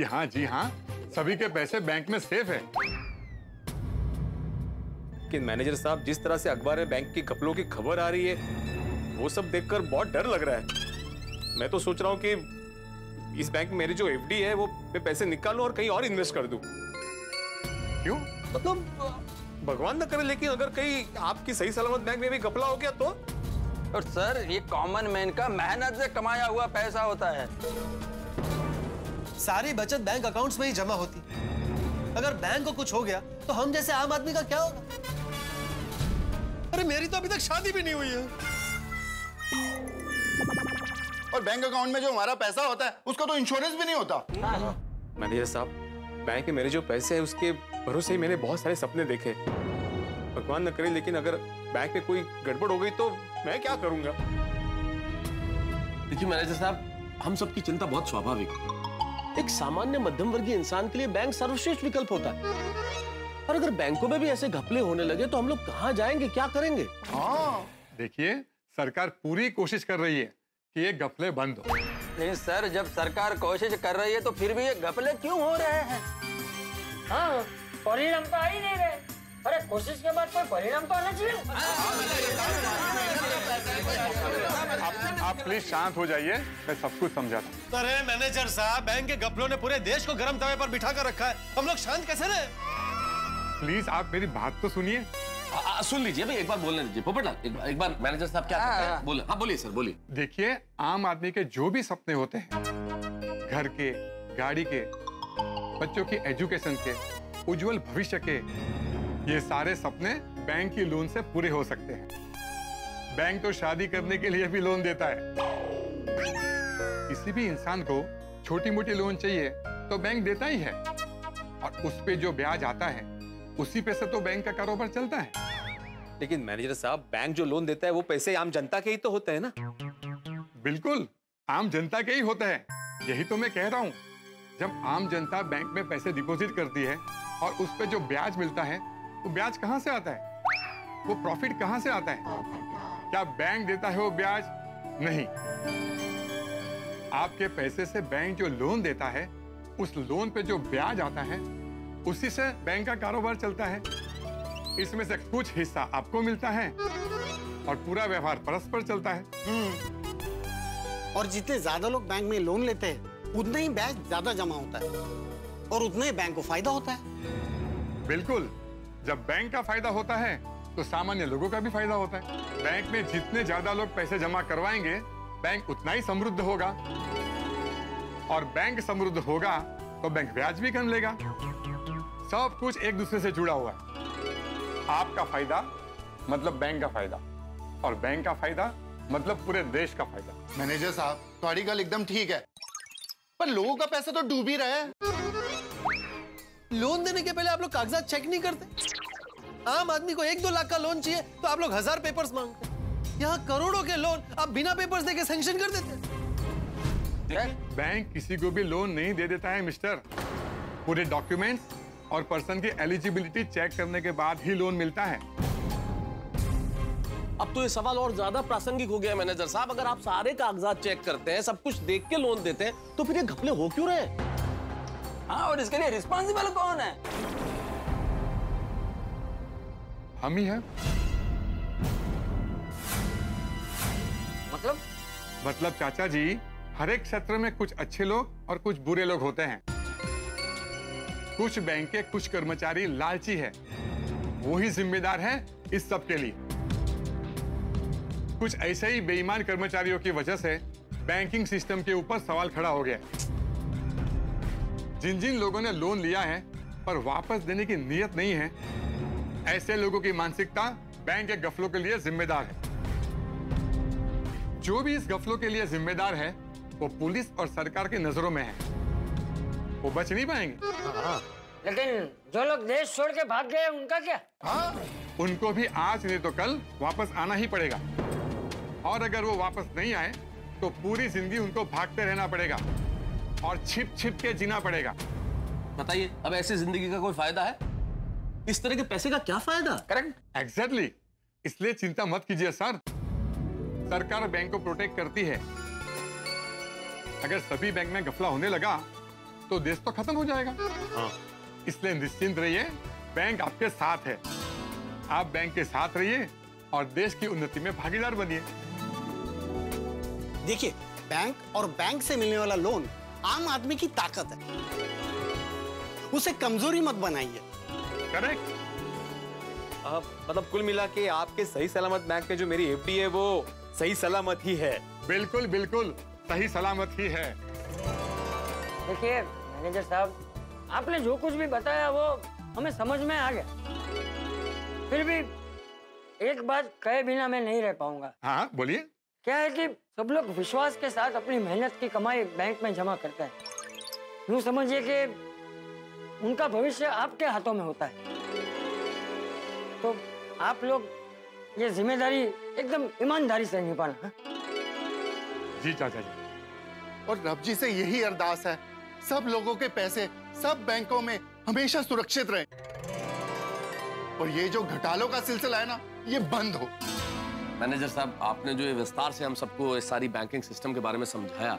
हाँ जी हाँ, सभी के पैसे बैंक में सेफ है। कि मैनेजर साहब, जिस तरह से अखबार में बैंक के घपलों की खबर आ रही है वो सब देखकर बहुत डर लग रहा है। मैं तो सोच रहा हूँ कि इस बैंक में मेरी जो एफडी है वो मैं पैसे निकालूं और कहीं और इन्वेस्ट कर दूं। क्यों? मतलब भगवान न करे, लेकिन अगर कहीं आपकी सही सलामत बैंक में भी घपला हो गया तो? और सर ये कॉमन मैन का मेहनत से कमाया हुआ पैसा होता है। सारी बचत बैंक अकाउंट्स में ही जमा होती। अगर बैंक को कुछ हो गया तो हम जैसे आम आदमी का क्या होगा? अरे मेरी तो अभी तक शादी भी नहीं हुई है। और बैंक अकाउंट में जो हमारा पैसा होता है उसका तो इंश्योरेंस भी नहीं होता। मैनेजर साहब, बैंक में मेरे जो पैसे हैं उसके भरोसे ही मैंने बहुत सारे सपने देखे। भगवान न करे, लेकिन अगर बैंक में कोई गड़बड़ हो गई तो मैं क्या करूंगा? देखिए मैनेजर साहब, हम सबकी चिंता बहुत स्वाभाविक है। एक सामान्य मध्यम वर्गीय इंसान के लिए बैंक सर्वश्रेष्ठ विकल्प होता है। पर अगर बैंकों में भी ऐसे घपले होने लगे तो हम लोग कहाँ जाएंगे, क्या करेंगे? हाँ देखिए, सरकार पूरी कोशिश कर रही है कि ये घपले बंद हो। नहीं सर, जब सरकार कोशिश कर रही है तो फिर भी ये घपले क्यों हो रहे हैं? हाँ, परिणाम तो आ ही नहीं रहे। अरे कोशिश के बाद कोई परिणाम तो आना चाहिए। आप प्लीज शांत हो जाइए, मैं सब कुछ समझाता हूँ। अरे मैनेजर साहब, बैंक के घपलों ने पूरे देश को गर्म तवे पर बिठा कर रखा है, हम लोग शांत कैसे रहे? प्लीज आप मेरी बात तो सुनिए। सुन लीजिए भाई, एक बार बोलने दीजिए पोपटलाल, एक बार मैनेजर साहब क्या कहते हैं बोले। हाँ बोलिए सर, बोलिए। देखिए, आम आदमी के जो भी सपने होते हैं, घर के, गाड़ी के, बच्चों की एजुकेशन के, उज्जवल भविष्य के, ये सारे सपने बैंक की लोन से पूरे हो सकते हैं। बैंक तो शादी करने के लिए भी लोन देता है। किसी भी इंसान को छोटी मोटी लोन चाहिए तो बैंक देता ही है, और उस पे जो ब्याज आता है उसी पे से तो बैंक का कारोबार चलता है। लेकिन मैनेजर साहब, बैंक जो लोन देता है वो पैसे आम जनता के ही तो होते हैं ना। बिल्कुल, आम जनता के ही होते हैं, यही तो मैं कह रहा हूँ। जब आम जनता बैंक में पैसे डिपॉजिट करती है और उस पे जो ब्याज मिलता है, वो ब्याज कहाँ से आता है? वो प्रॉफिट कहाँ से आता है? क्या बैंक देता है वो ब्याज? नहीं। आपके पैसे से बैंक जो लोन देता है, उस लोन पे जो ब्याज आता है, उसी से बैंक का कारोबार चलता है। इसमें से कुछ हिस्सा आपको मिलता है और पूरा व्यवहार परस्पर चलता है। और जितने ज्यादा लोग बैंक में लोन लेते हैं, उतना ही ब्याज ज्यादा जमा होता है और उतना ही बैंक को फायदा होता है। बिल्कुल, जब बैंक का फायदा होता है तो सामान्य लोगों का भी फायदा होता है। बैंक में जितने ज्यादा लोग पैसे जमा करवाएंगे, बैंक उतना ही समृद्ध होगा, और बैंक समृद्ध होगा तो बैंक ब्याज भी कम लेगा। सब कुछ एक दूसरे से जुड़ा हुआ है। आपका फायदा मतलब बैंक का फायदा, और बैंक का फायदा मतलब पूरे देश का फायदा। मैनेजर साहब, तुम्हारी गल एकदम ठीक है, पर लोगों का पैसा तो डूब ही रहा है। लोन देने के पहले आप लोग कागजात चेक नहीं करते? आम आदमी को 1-2 लाख का लोन चाहिए तो आप लोग 1000 पेपर्स मांगते हैं। यहाँ करोड़ों के लोन आप बिना पेपर्स देके सैंक्शन कर देते हैं। बैंक किसी को भी लोन नहीं दे देता है मिस्टर। पूरे डॉक्यूमेंट्स और पर्सन की एलिजिबिलिटी चेक करने के बाद ही लोन मिलता है। अब तो ये सवाल और ज्यादा प्रासंगिक हो गया मैनेजर साहब। अगर आप सारे कागजात चेक करते हैं, सब कुछ देख के लोन देते हैं, तो फिर ये घपले हो क्यों रहे? हाँ, और इसके लिए रिस्पॉन्सिबल कौन है? हम ही हैं। मतलब चाचा जी, हर एक क्षेत्र में कुछ अच्छे लोग और कुछ बुरे लोग होते हैं। कुछ बैंक के कुछ कर्मचारी लालची है, वो ही जिम्मेदार है इस सब के लिए। कुछ ऐसे ही बेईमान कर्मचारियों की वजह से बैंकिंग सिस्टम के ऊपर सवाल खड़ा हो गया। जिन जिन लोगों ने लोन लिया है पर वापस देने की नीयत नहीं है, ऐसे लोगों की मानसिकता बैंक के गफलों के लिए जिम्मेदार है। जो भी इस गफलों के लिए जिम्मेदार है, वो पुलिस और सरकार की नजरों में है। वो बच नहीं पाएंगे। लेकिन जो लोग देश छोड़ के भाग गए, उनका क्या? उनको भी आज नहीं तो कल वापस आना ही पड़ेगा, और अगर वो वापस नहीं आए तो पूरी जिंदगी उनको भागते रहना पड़ेगा और छिप छिप के जीना पड़ेगा। बताइए, अब ऐसी जिंदगी का कोई फायदा है? इस तरह के पैसे का क्या फायदा? Correct, exactly. इसलिए चिंता मत कीजिए सर, सरकार बैंक को प्रोटेक्ट करती है। अगर सभी बैंक में गफला होने लगा तो देश तो खत्म हो जाएगा। इसलिए निश्चिंत रहिए, बैंक आपके साथ है। आप बैंक के साथ रहिए और देश की उन्नति में भागीदार बनिए। देखिए, बैंक और बैंक से मिलने वाला लोन आम आदमी की ताकत है, उसे कमजोरी मत बनाइए। करेक्ट। मतलब कुल मिला के आपके सही सलामत बैंक में जो मेरी एफडी है, वो सही सलामत ही है। बिल्कुल बिल्कुल सही सलामत ही है। देखिए मैनेजर साहब, आपने जो कुछ भी बताया वो हमें समझ में आ गया। फिर भी एक बात कहे बिना मैं नहीं रह पाऊंगा। हाँ बोलिए। क्या है कि सब लोग विश्वास के साथ अपनी मेहनत की कमाई बैंक में जमा करते हैं। यूँ समझिए कि उनका भविष्य आपके हाथों में होता है। तो आप लोग ये जिम्मेदारी एकदम ईमानदारी से निभाना। हाँ? जी चाचा जी। और रब जी से यही अरदास है, सब लोगों के पैसे सब बैंकों में हमेशा सुरक्षित रहे, और ये जो घोटालों का सिलसिला है ना, ये बंद हो। मैनेजर साहब, आपने जो ये विस्तार से हम सबको इस सारी बैंकिंग सिस्टम के बारे में समझाया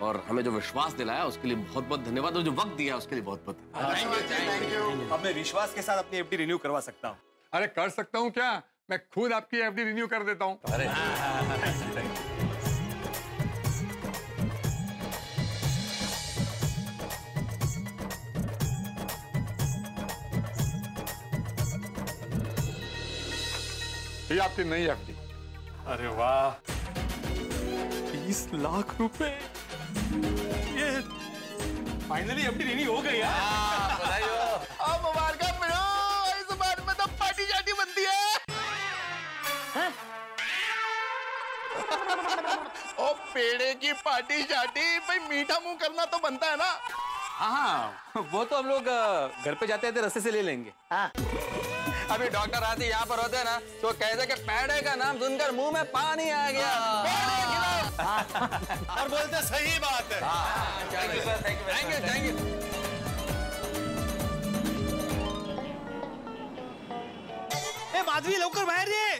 और हमें जो विश्वास दिलाया, उसके लिए बहुत बहुत धन्यवाद, और जो वक्त दिया उसके लिए बहुत बहुत धन्यवाद। अब मैं विश्वास के साथ अपनी एफडी रिन्यू करवा सकता हूँ। अरे कर सकता हूँ क्या, मैं खुद आपकी एफडी रिन्यू कर देता हूँ। अरे ये आपकी नई एफडी। अरे वाह, 30 लाख रुपए, ये फाइनली एफडी रिन्यू हो गई यार। बधाई हो। अब मुबारक मिलो, इस बार में तो पार्टी शादी बनती है। ओ पेड़े की पार्टी शादी, भाई मीठा मुंह करना तो बनता है ना। हाँ, वो तो हम लोग घर पे जाते थे रास्ते से ले लेंगे। अभी डॉक्टर आदि यहाँ पर होते ना तो कहते कि पेड़े का नाम सुनकर मुंह में पानी आ गया। और बोलते सही बात है। Thank you sir, thank you thank you. ए माधवी, लवकर बाहेर ये।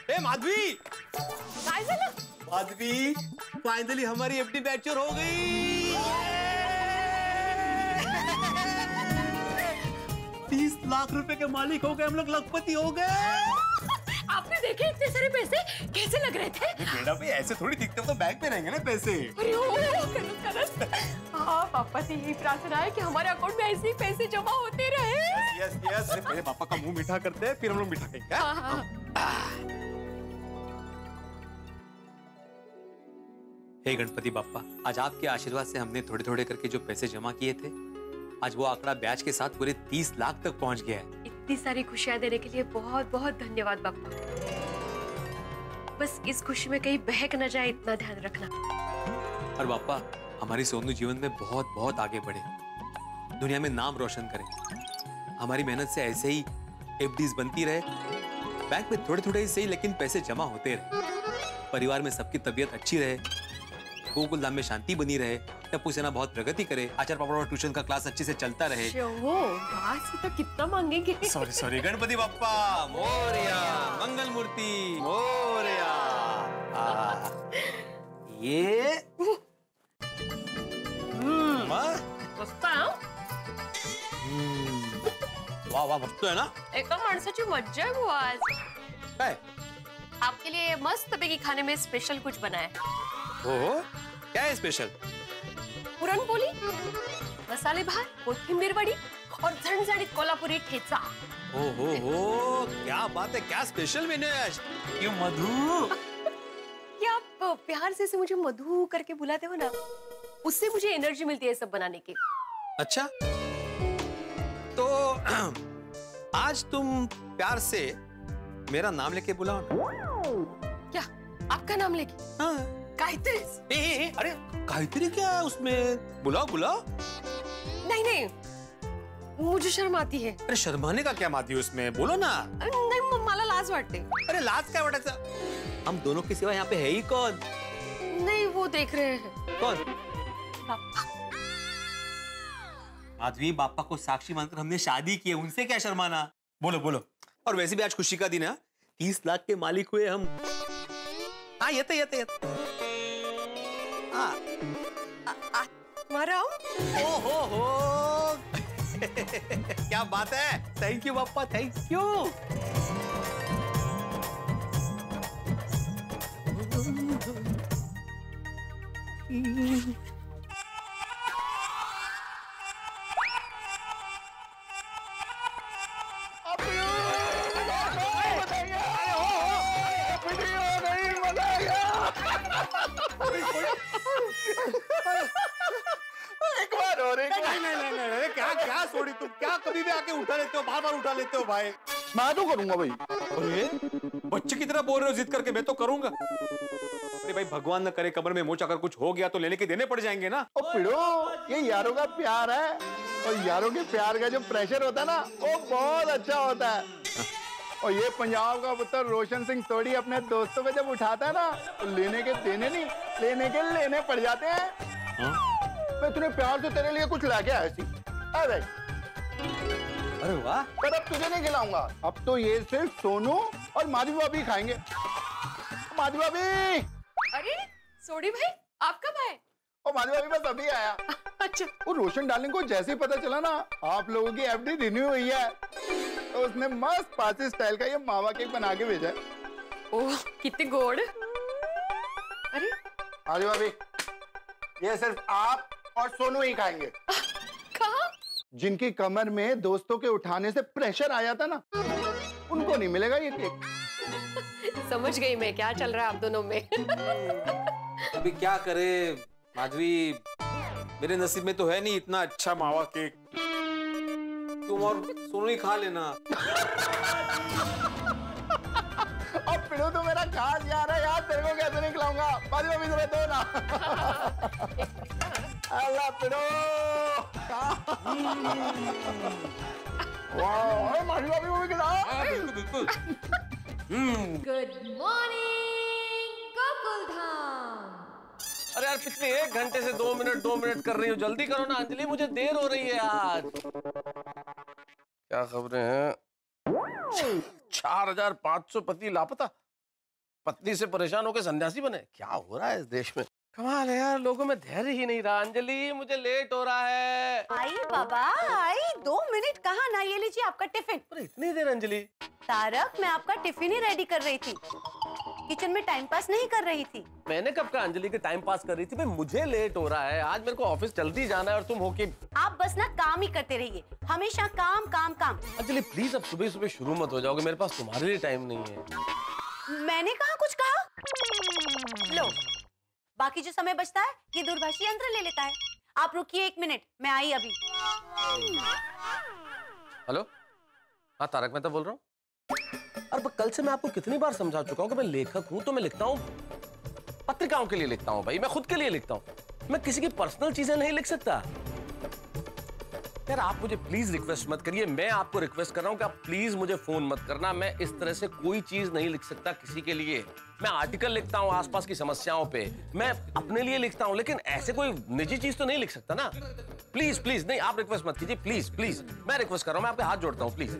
ए माधवी, काय झालं? माधवी, फाइनली हमारी एफडी मैच्योर हो गई। 30 लाख रुपए के मालिक हो गए हम लोग, लखपति हो गए। आपने देखे इतने सारे पैसे कैसे लग रहे थे? बेटा भी ऐसे थोड़ी दिखते हो, तो बैंक में रहेंगे ना पैसे। अरे ओ, हाँ, पापा से यही प्रार्थना है कि हमारे अकाउंट में ऐसे ही पैसे जमा होते रहे। Yes yes. अरे पहले पापा का मुंह मीठा करते हैं, फिर हम लोग मीठा खाएंगे। हाँ, हाँ। हे गणपति बाप्पा, आज आपके आशीर्वाद से हमने थोड़े थोड़े करके जो पैसे जमा किए थे, आज वो आंकड़ा ब्याज के साथ पूरे 30 लाख तक पहुंच गया है। इतनी सारी खुशियां देने के लिए बहुत बहुत धन्यवाद बापा। बस इस खुशी में कहीं बहक न जाए, इतना ध्यान रखना। और बाप्पा, हमारी सोनू जीवन में बहुत बहुत आगे बढ़े, दुनिया में नाम रोशन करे। हमारी मेहनत से ऐसे ही एफडीज बनती रहे, बैंक में थोड़े थोड़े ही सही लेकिन पैसे जमा होते रहे, परिवार में सबकी तबीयत अच्छी रहे, गोकुल धाम में शांति बनी रहे, टप्पू सेना बहुत प्रगति करे, आचार्य पापा और ट्यूशन का क्लास अच्छे से चलता रहे। बाहर से तो कितना मांगेंगे। सॉरी सॉरी, गणपति बाप्पा मोरया, मंगल मूर्ति मोरया। ये मस्त आहे, वाह वाह, मस्त है ना। एका माणसाची मज्जा आहे बुवा आज। काय? आपके लिए मस्त पैकी खाने में स्पेशल कुछ बना है। हो, क्या है स्पेशल? पुरणपोळी, मसाले भात, कोथिंबीर वडी और झणझणीत कोल्हापुरी ठेचा। हो, क्या बात है, क्या स्पेशल मेन्यू है आज। ये मधु, क्या आप प्यार से मुझे मधु करके बुलाते हो ना, उससे मुझे एनर्जी मिलती है सब बनाने की। अच्छा, तो आज तुम प्यार से मेरा नाम लेके बुलाओ ना। क्या आपका नाम लेके? हाँ। गायत्री। अरे गायत्री क्या है उसमें, बुलाओ बुलाओ। नहीं नहीं, मुझे शर्म आती है। अरे शर्माने का क्या माती है उसमें, बोलो ना। नहीं, मला लाज वाटते। अरे लाज क्या वाटायचं, हम दोनों के सिवा यहाँ पे है ही कौन? नहीं, वो देख रहे हैं। कौन? पापा। माधवी, बापा को साक्षी मानकर हमने शादी की है, उनसे क्या शर्माना। बोलो बोलो। और वैसे भी आज खुशी का दिन है, 30 लाख के मालिक हुए हम। हाँ, येते मारा हो क्या बात है, थैंक यू बापा, थैंक यू। एक बार और नहीं, क्या सोड़ी तुम, क्या कभी भी आके उठा लेते हो, बार उठा लेते हो भाई। मैं तो करूंगा भाई। अरे बच्चे की तरह बोल रहे हो, जिद करके मैं तो करूंगा। अरे भाई, भगवान न करे कमर में मोच अगर कुछ हो गया तो लेने के देने पड़ जाएंगे ना। ओ पिड़ो, ये यारों का प्यार है, और यारों के प्यार का जो प्रेशर होता है ना, वो बहुत अच्छा होता है। और ये पंजाब का पुत्र रोशन सिंह सोढ़ी अपने दोस्तों को जब उठाता है ना, तो लेने के देने नहीं, लेने के लेने पड़ जाते हैं। मैं तुम्हें प्यार से तेरे लिए कुछ लाके आया थी। अरे वाह, पर अब तुझे नहीं खिलाऊंगा, अब तो ये सिर्फ सोनू और माधवी भाभी खाएंगे। माधवी भाभी। अरे सोढ़ी भाई, आप कब आए? और माधवी भाभी बस अभी आया। अच्छा। वो रोशन डार्लिंग को जैसे ही पता चला ना आप लोगों की एफडी रिन्यू हुई है, तो उसने मस्त पार्टी स्टाइल का ये मावा केक बना के भेजा है। ओह, कितने गोड़। अरे माधवी भाभी, ये सिर्फ आप और सोनू ही खाएंगे। कहाँ? जिनकी कमर में दोस्तों के उठाने से प्रेशर आया था ना, उनको नहीं मिलेगा ये केक। समझ गई मैं क्या चल रहा है आप दोनों में। अभी क्या करे माधवी, मेरे नसीब में तो है नहीं इतना अच्छा मावा केक। तुम और सोनू ही खा लेना। अब पिड़ो तो मेरा खास यार है यार, तेरे को कैसे नहीं खिलाऊंगा। बाजू में भी दो ना। अल्लाह पिड़ो। वाह, माधवी भाभी को भी खिलाओ। बिल्कुल। Good morning Gokul Dham. अरे यार पिछले 1 घंटे से 2 मिनट कर रही हूँ, जल्दी करो ना अंजलि, मुझे देर हो रही है यार। क्या खबरें हैं? 4500 पति लापता, पत्नी से परेशान होकर सन्यासी बने। क्या हो रहा है इस देश में? कमाल है यार, लोगों में धैर्य ही नहीं रहा। अंजलि मुझे लेट हो रहा है। आई बाबा आई, 2 मिनट कहाँ ना, ये लीजिए आपका टिफिन। अरे इतनी देर अंजलि? तारक, मैं आपका टिफिन ही रेडी कर रही थी, किचन में टाइम पास नहीं कर रही थी। मैंने कब कहा अंजलि के टाइम पास कर रही थी? भाई मुझे लेट हो रहा है, आज मेरे को ऑफिस जल्दी जाना है और तुम हो के आप बस ना काम ही करते रहिए, हमेशा काम काम काम। अंजलि प्लीज अब सुबह सुबह शुरू मत हो जाओगे, मेरे पास तुम्हारे लिए टाइम नहीं है। मैंने कहा कुछ कहा? लो, बाकी जो समय बचता है ये दूरभाषी यंत्र ले लेता है। आप रुकिए 1 मिनट, मैं आई अभी। हेलो, हाँ तारक मेहता बोल रहा हूँ। अरे कल से मैं आपको कितनी बार समझा चुका हूँ कि मैं लेखक हूँ, तो मैं लिखता हूँ, पत्रिकाओं के लिए लिखता हूँ भाई, मैं खुद के लिए लिखता हूँ, मैं किसी की पर्सनल चीजें नहीं लिख सकता। यार आप मुझे प्लीज रिक्वेस्ट मत करिए, मैं आपको रिक्वेस्ट कर रहा हूँ कि आप प्लीज मुझे फोन मत करना। मैं इस तरह से कोई चीज नहीं लिख सकता किसी के लिए। मैं आर्टिकल लिखता हूँ आसपास की समस्याओं पे, मैं अपने लिए लिखता हूँ, लेकिन ऐसे कोई निजी चीज तो नहीं लिख सकता ना। प्लीज प्लीज नहीं, आप रिक्वेस्ट मत कीजिए, प्लीज प्लीज, मैं रिक्वेस्ट कर रहा हूँ, मैं आपके हाथ जोड़ता हूँ प्लीज।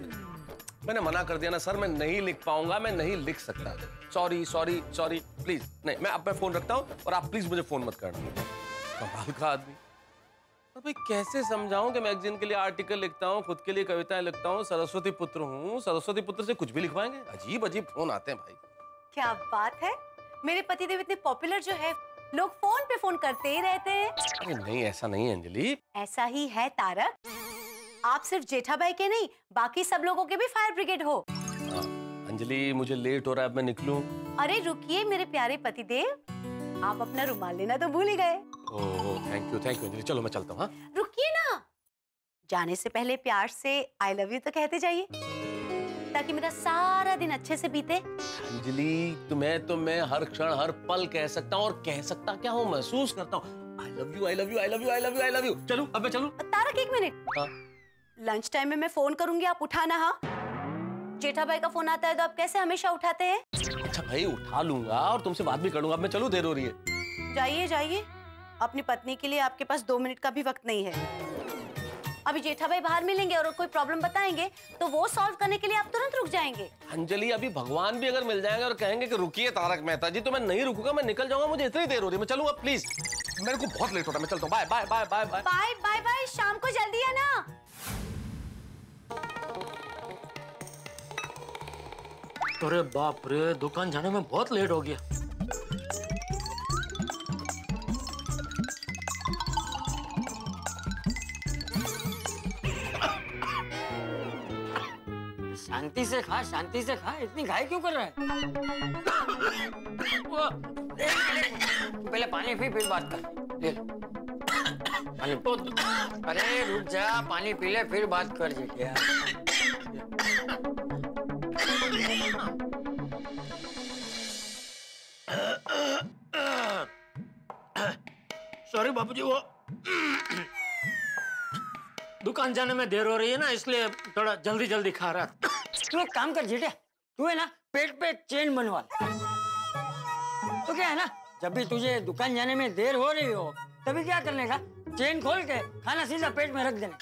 मैंने मना कर दिया ना सर, मैं नहीं लिख पाऊंगा, मैं नहीं लिख सकता। सॉरी सॉरी सॉरी, प्लीज नहीं, मैं अब फोन रखता हूँ और आप प्लीज मुझे फोन मत करना। कमाल का आदमी। भाई कैसे समझाऊं कि मैगजीन के लिए आर्टिकल लिखता हूँ, खुद के लिए कविताएं लिखता हूँ, सरस्वती पुत्र हूँ, सरस्वती पुत्र से कुछ भी लिखवाएंगे? अजीब अजीब फोन आते हैं भाई। क्या बात है, मेरे पतिदेव इतने पॉपुलर जो है, लोग फोन पे फोन करते ही रहते हैं। अरे नहीं ऐसा नहीं है अंजलि। ऐसा ही है तारक, आप सिर्फ जेठा भाई के नहीं, बाकी सब लोगों के भी फायर ब्रिगेड हो। अंजलि मुझे लेट हो रहा है, अब मैं निकलूं? अरे रुकिए मेरे प्यारे पतिदेव, आप अपना रुमाल लेना तो भूल ही गए। ओह थैंक यू अंजलि, चलो मैं चलता हूँ। हाँ रुकिए ना, जाने से पहले प्यार से आई लव यू तो कहते जाइए, ताकि मेरा सारा दिन अच्छे से बीते। अंजलि तुम्हें तो मैं हर क्षण हर पल कह सकता हूँ, और कह सकता क्या हूँ, महसूस करता हूँ। I love you I love you I love you I love you I love you. चलूं अब मैं चलूं? तारक 1 मिनट। हाँ? लंच टाइम में मैं फोन करूंगी, आप उठाना। हाँ, जेठा भाई का फोन आता है तो आप कैसे हमेशा उठाते हैं? अच्छा भाई उठा लूंगा और तुमसे बात भी कर लूंगा। अब मैं चलूं, देर हो रही है। जाइए जाइए, अपनी पत्नी के लिए आपके पास 2 मिनट का भी वक्त नहीं है। अभी जेठा भाई बाहर मिलेंगे और कोई प्रॉब्लम बताएंगे तो वो सॉल्व करने के लिए आप तुरंत रुक जाएंगे। अंजलि अभी भगवान भी अगर मिल जाएंगे और कहेंगे कि रुकिए तारक मेहता जी, तो मैं नहीं रुकूंगा, मैं निकल जाऊंगा। मुझे इतनी देर हो रही है, मैं चलूंगा प्लीज, मेरे को बहुत लेट हो रहा है, मैं चलता हूँ। Bye bye bye bye bye bye bye bye, शाम को जल्दी आना। अरे बाप रे, दुकान जाने में बहुत लेट हो गया। शांति से खा, शांति से खा, इतनी घाई क्यों कर रहा है? पहले पानी पी फिर बात कर। ले पानी। अरे रुक जा, पानी पी ले फिर बात कर। जेठिया सॉरी बापूजी, वो दुकान जाने में देर हो रही है ना, इसलिए थोड़ा जल्दी जल्दी खा रहा था। तू एक काम कर जेठिया, तू है ना पेट पे चेन बनवा। तो क्या है ना, जब भी तुझे दुकान जाने में देर हो रही हो तभी क्या करने का, चेन खोल के खाना सीधा पेट में रख देना।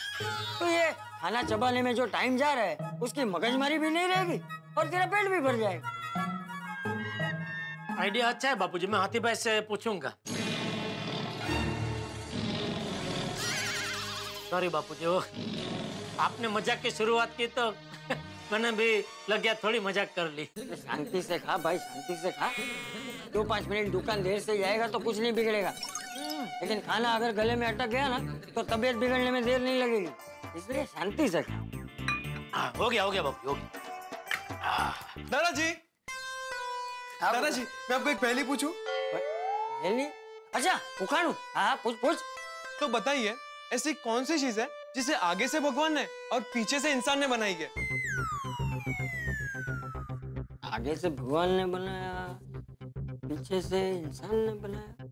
तो ये खाना चबाने में जो टाइम जा रहा है उसकी मगजमारी भी नहीं रहेगी और तेरा पेट भी भर जाएगा। आइडिया अच्छा है बापूजी, मैं हाथी भाई से पूछूंगा। सॉरी बापूजी, वो आपने मजाक की शुरुआत की तो मैंने भी लग गया थोड़ी मजाक कर ली। शांति से खा भाई, शांति से खा। 2-5 मिनट दुकान देर से जाएगा तो कुछ नहीं बिगड़ेगा, लेकिन खाना अगर गले में अटक गया ना तो तबीयत बिगड़ने में देर नहीं लगेगी, इसलिए शांति से खा। हो गया बापू, हो गया। दादाजी दादाजी मैं आपको एक पहेली पूछूं? पहेली? अच्छा उखाड़ू? हाँ पूछ। तो बताइए ऐसी कौन सी चीज है जिसे आगे से भगवान ने और पीछे से इंसान ने बनाई है? आगे से भगवान ने बनाया, पीछे से इंसान ने बनाया।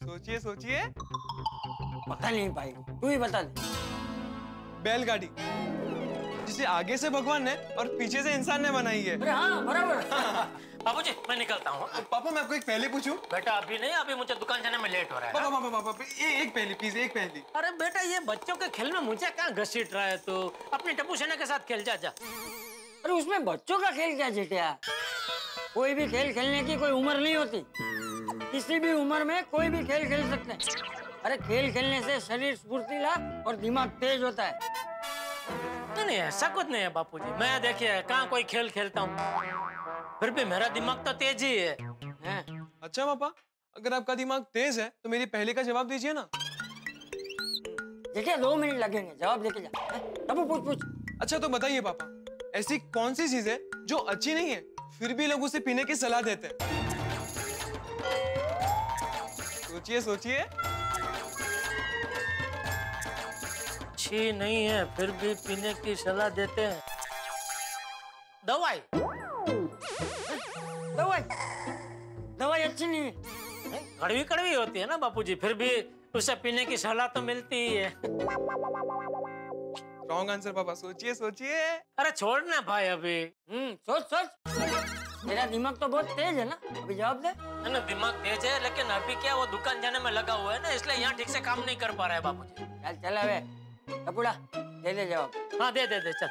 सोचिए सोचिए। पता नहीं भाई, तू ही बता दे। बैलगाड़ी, जिसे आगे से भगवान ने और पीछे से इंसान ने बनाई है। अरे हाँ बराबर। बाबूजी मैं निकलता हूँ। पापा मैं आपको एक पहेली पूछूं? बेटा अभी नहीं, अभी मुझे दुकान जाने में लेट हो रहा है। पापा एक पहेली प्लीज, एक पहेली। अरे बेटा ये बच्चों के खेल में मुझे कहाँ घसीट रहा है तू? अपने टप्पू सेना के साथ खेल जा। अरे उसमें बच्चों का खेल क्या जेठिया? कोई भी खेल खेलने की कोई उम्र नहीं होती। किसी भी उम्र में कोई भी खेल खेल सकते हैं। अरे खेल खेलने से शरीर स्फूर्तिला और दिमाग तेज होता है। नहीं ऐसा कुछ नहीं है बापूजी। मैं देखिए कहाँ कोई खेल खेलता हूँ, फिर भी मेरा दिमाग तो तेज ही है। अच्छा पापा, अगर आपका दिमाग तेज है तो मेरी पहेली का जवाब दीजिए ना। देखिए 2 मिनट लगेंगे, जवाब देके जा। तब पूछ। अच्छा तो बताइए पापा, ऐसी कौन सी चीज है जो अच्छी नहीं है फिर भी लोग उसे पीने की सलाह देते हैं? सोचिए। अच्छी नहीं है फिर भी पीने की सलाह देते हैं। दवाई अच्छी नहीं है। कड़वी होती है ना बापूजी, फिर भी उसे पीने की सलाह तो मिलती ही है। रॉन्ग आंसर पापा, सोचिए। अरे छोड़ना भाई अभी। सोच। मेरा दिमाग तो बहुत तेज है ना, अभी जवाब दे। ना दिमाग तेज है लेकिन अभी क्या वो दुकान जाने में लगा हुआ है ना, इसलिए यहाँ ठीक से काम नहीं कर पा रहा है बापूजी। चल अबे टपुड़ा दे जवाब। हाँ दे चल।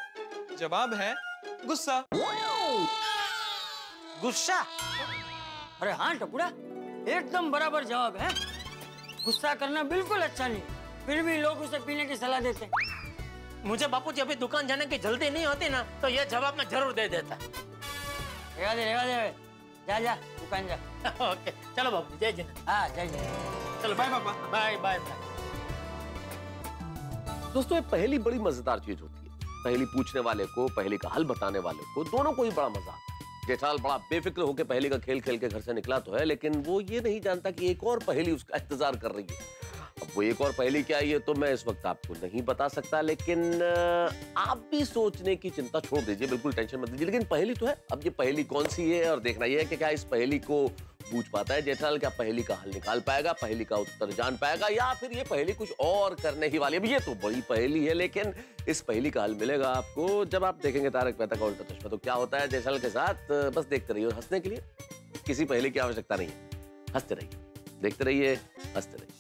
जवाब है गुस्सा। गुस्सा? अरे हाँ टपुड़ा, एकदम बराबर जवाब है। गुस्सा करना बिल्कुल अच्छा नहीं, फिर भी लोग उसे पीने की सलाह देते हैं। मुझे बापूजी अभी दुकान जाने की जल्दी नहीं होती ना, तो ये जवाब मैं जरूर दे देता। रेवा दे, जा दुकान जा। ओके चलो बापू, जय जी। हाँ जय। चलो बाय पापा। बाय। दोस्तों ये पहेली बड़ी मजेदार चीज होती है। पहेली पूछने वाले को, पहेली का हल बताने वाले को, दोनों को ही बड़ा मजा आता है। जेठालाल बड़ा बेफिक्र होकर पहेली का खेल खेल के घर से निकला तो है, लेकिन वो ये नहीं जानता कि एक और पहेली उसका इंतजार कर रही है। अब वो एक और पहेली क्या है ये तो मैं इस वक्त आपको नहीं बता सकता, लेकिन आप भी सोचने की चिंता छोड़ दीजिए, बिल्कुल टेंशन मत लीजिए। लेकिन पहेली तो है। अब ये पहेली कौन सी है और देखना यह है कि क्या इस पहेली को पूछ पाता है जेठालाल, क्या पहेली का हल निकाल पाएगा, पहेली का उत्तर जान पाएगा, या फिर ये पहेली कुछ और करने ही वाली है। ये तो बड़ी पहेली है, लेकिन इस पहेली का हल मिलेगा आपको जब आप देखेंगे तारक मेहता का उल्टा चश्मा। तो क्या होता है जेठालाल के साथ, बस देखते रहिए। हंसने के लिए किसी पहेली की आवश्यकता नहीं है, हंसते रहिए, देखते रहिए, हंसते रहिए।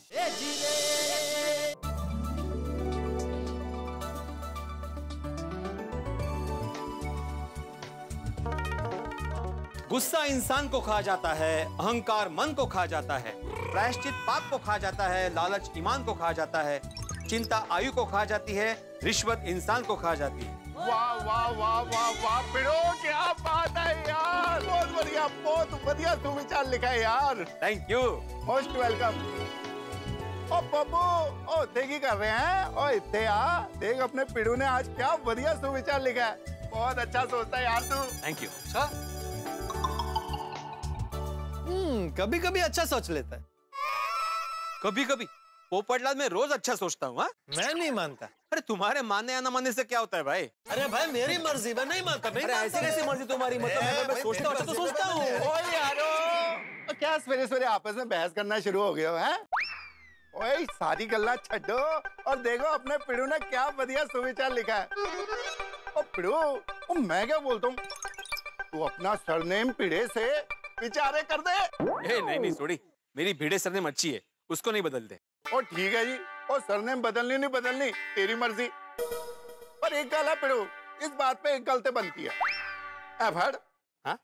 गुस्सा इंसान को खा जाता है, अहंकार मन को खा जाता है, प्रायश्चित पाप को खा जाता है, लालच ईमान को खा जाता है, चिंता आयु को खा जाती है, रिश्वत इंसान को खा जाती है। वाह वाह वाह वाह वाह पिड़ो, क्या बात है यार, बहुत बढ़िया सुविचार लिखा है यार। Thank you, most welcome. ओ पप्पू, ओ देखी कर रहे हैं, ओ इतने आ देख अपने पिड़ू ने आज क्या बढ़िया सुविचार लिखा है, बहुत अच्छा सोचता है यार तू। Thank you. अच्छा कभी कभी अच्छा सोच लेता है। कभी पोपटलाल मैं रोज अच्छा सोचता हूँ। मैं नहीं मानता। अरे तुम्हारे मानने या ना मानने से क्या होता है भाई? अरे भाई मेरी मर्जी, मैं नहीं मानता। अरे ऐसी कैसी मर्जी तुम्हारी? मतलब मैं सोचता हूँ तो सोचता हूँ। ओए यारो, क्या सवेरे सवेरे आपस में बहस करना शुरू हो गया है? ओए सारी गल्ला छड्डो और देखो अपने पिड़ू ने क्या बढ़िया सुविचार लिखा है। ओ पिड़ू, मैं क्या बोलता हूँ, तू अपना सरनेम पिड़े से विचारे कर दे। नहीं सॉरी, मेरी भिड़े सरनेम अच्छी है, उसको नहीं बदलते। ओ ठीक है जी, ओ सरनेम बदलनी नहीं बदलनी तेरी मर्जी, पर एक गल है पिड़ू, इस बात पे एक गलती बनती है। एफर्ड हाँ?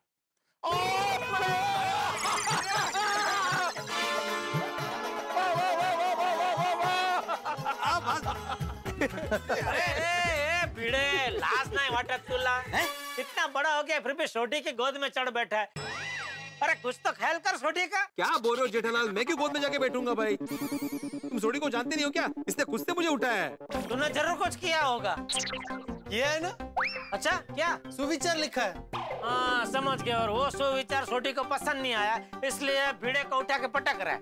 भिड़े लाज नहीं वाटत तुला? इतना बड़ा हो गया फिर भी छोटी की गोद में चढ़ बैठा है। अरे कुछ तो ख्याल कर छोटी का। क्या बोल रहे हो जेठालाल, मैं क्यों गोद में जाके बैठूंगा भाई? तुम छोटी को जानते नहीं हो क्या? इसने खुद से मुझे उठाया है। तूने जरूर कुछ किया होगा। ये है ना? अच्छा क्या? सुविचार लिखा है। हाँ समझ गए। और वो सुविचार छोटी को पसंद नहीं आया, इसलिए भिड़े को उठा के पटक रहा है।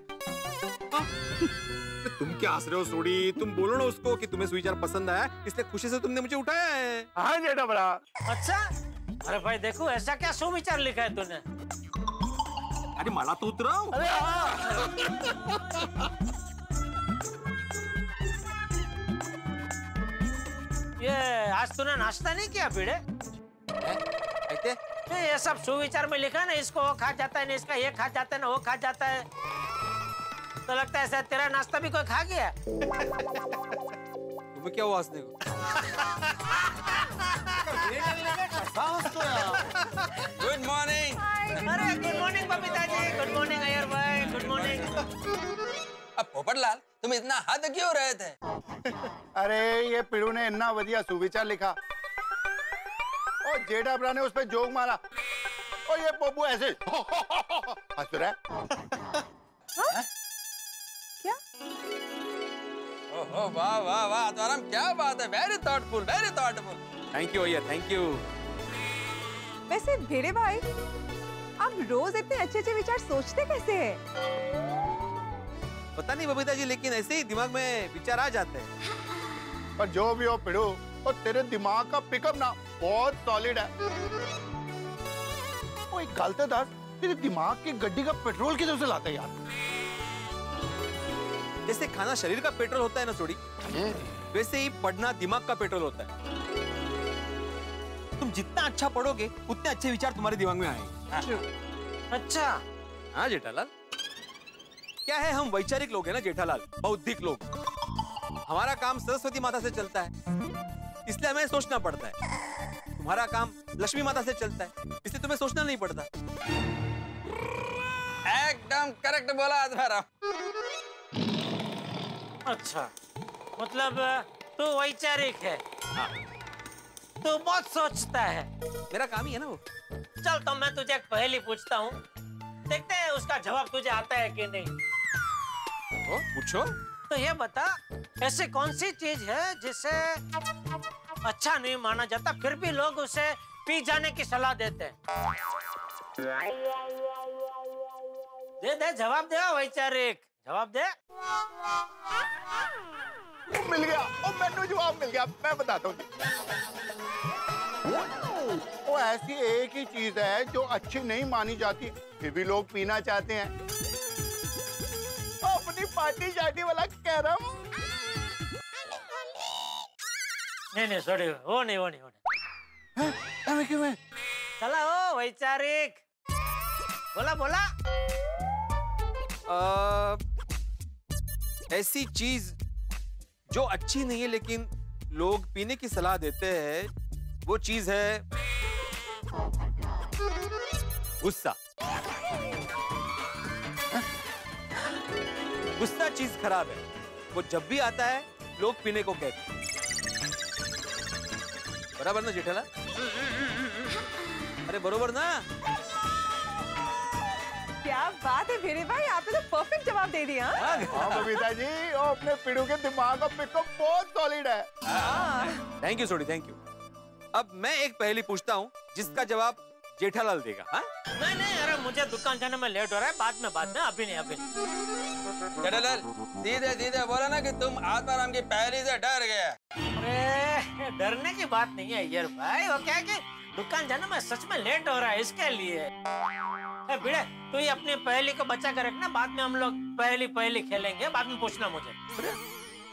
तुम क्या हंस रहे हो सोडी? तुम बोलो ना उसको कि तुम्हें सुविचार पसंद आया, इसलिए खुशी से तुमने मुझे उठाया है। हाँ जेठा बड़ा। अच्छा, अरे भाई देखो ऐसा क्या सुविचार लिखा है तूने? अरे माला तो उतराओ। अरे ये आज तूने नाश्ता नहीं किया भिड़े? ये सब सुविचार में लिखा ना, इसको वो खा जाता है ना, इसका ये खा जाता है ना, वो खा जाता है। तो लगता है शायद तेरा नाश्ता भी कोई खा गया। तुम्हें क्या हुआ हंसने को? Good morning. अरे good morning Babita ji, good morning Iyer भाई, गुड मॉर्निंग। अब पोपटलाल तुम इतना हद क्यों रहे थे? अरे ये पिड़ू ने इतना बढ़िया सुविचार लिखा और जेठा बड़ा ने उस पे जोक मारा और ये पोपू ऐसे हंस रहा है। क्या? ओहो वाह वाह वाह आत्माराम, क्या बात है, very thoughtful, very thoughtful. Thank you भैया, थैंक यू। वैसे भिड़े भाई, आप रोज इतने अच्छे अच्छे विचार सोचते कैसे हैं? पता नहीं बबीता जी, लेकिन ऐसे ही दिमाग में विचार आ जाते हैं। पर जो भी हो पिड़ू, और तेरे दिमाग का पिकअप ना बहुत सॉलिड है। वो एक गलत दास तेरे दिमाग की गड्डी का पेट्रोल किधर से लाता है यार? जैसे खाना शरीर का पेट्रोल होता है ना सोडी, वैसे ही पढ़ना दिमाग का पेट्रोल होता है। तुम जितना अच्छा पढ़ोगे उतने अच्छे विचार तुम्हारे दिमाग में आएंगे। अच्छा। हाँ जेठालाल, क्या है, हम वैचारिक लोग हैं ना जेठालाल, बौद्धिक लोग। हमारा काम सरस्वती माता से चलता है, इसलिए हमें सोचना पड़ता है। तुम्हारा काम लक्ष्मी माता से चलता है, इसलिए तुम्हें सोचना नहीं पड़ता। एकदम करेक्ट बोला आत्माराम। अच्छा, मतलब तू वैचारिक है। हाँ। तू बहुत सोचता है। मेरा काम ही है ना वो। चल तो मैं तुझे एक पहेली पूछता हूँ, देखते हैं उसका जवाब तुझे आता है कि नहीं। पूछो। तो ये बता, ऐसी कौन सी चीज है जिसे अच्छा नहीं माना जाता फिर भी लोग उसे पी जाने की सलाह देते हैं? दे दे जवाब दे वैचारिक, जवाब दे। मिल गया, और मैंने जवाब मिल गया। मैं बताता हूँ, वो ऐसी एक ही चीज है जो अच्छी नहीं मानी जाती फिर भी लोग पीना चाहते हैं। अपनी पार्टी शार्टी वाला कैरम। नहीं सॉरी, वो नहीं। क्यों है? चला ओ वैचारिक, बोला। ऐसी चीज जो अच्छी नहीं है लेकिन लोग पीने की सलाह देते हैं, वो चीज है गुस्सा। गुस्सा चीज खराब है, वो जब भी आता है लोग पीने को कहते हैं। बराबर ना जेठाला? अरे बरोबर ना? क्या बात है भिड़े भाई, आपने तो परफेक्ट जवाब दे दिया। हाँ बबीता जी, वो अपने पिड़ू के दिमाग का पिकअप बहुत सॉलिड है। थैंक यू सोडी, थैंक यू। अब मैं एक पहेली पूछता हूँ जिसका जवाब जेठालाल देगा। हाँ? नहीं, अरे मुझे दुकान जाने में लेट हो रहा है, बाद में, अभी नहीं। जेठालाल सीधे बोला ना कि तुम आत्माराम की पहेली से डर गया। अरे डरने की बात नहीं है यार भाई, वो क्या है कि दुकान जाने में सच में लेट हो रहा है, इसके लिए। भिड़े तू ये अपनी पहेली को बचा कर रखना, बाद में हम लोग पहेली खेलेंगे, बाद में पूछना मुझे।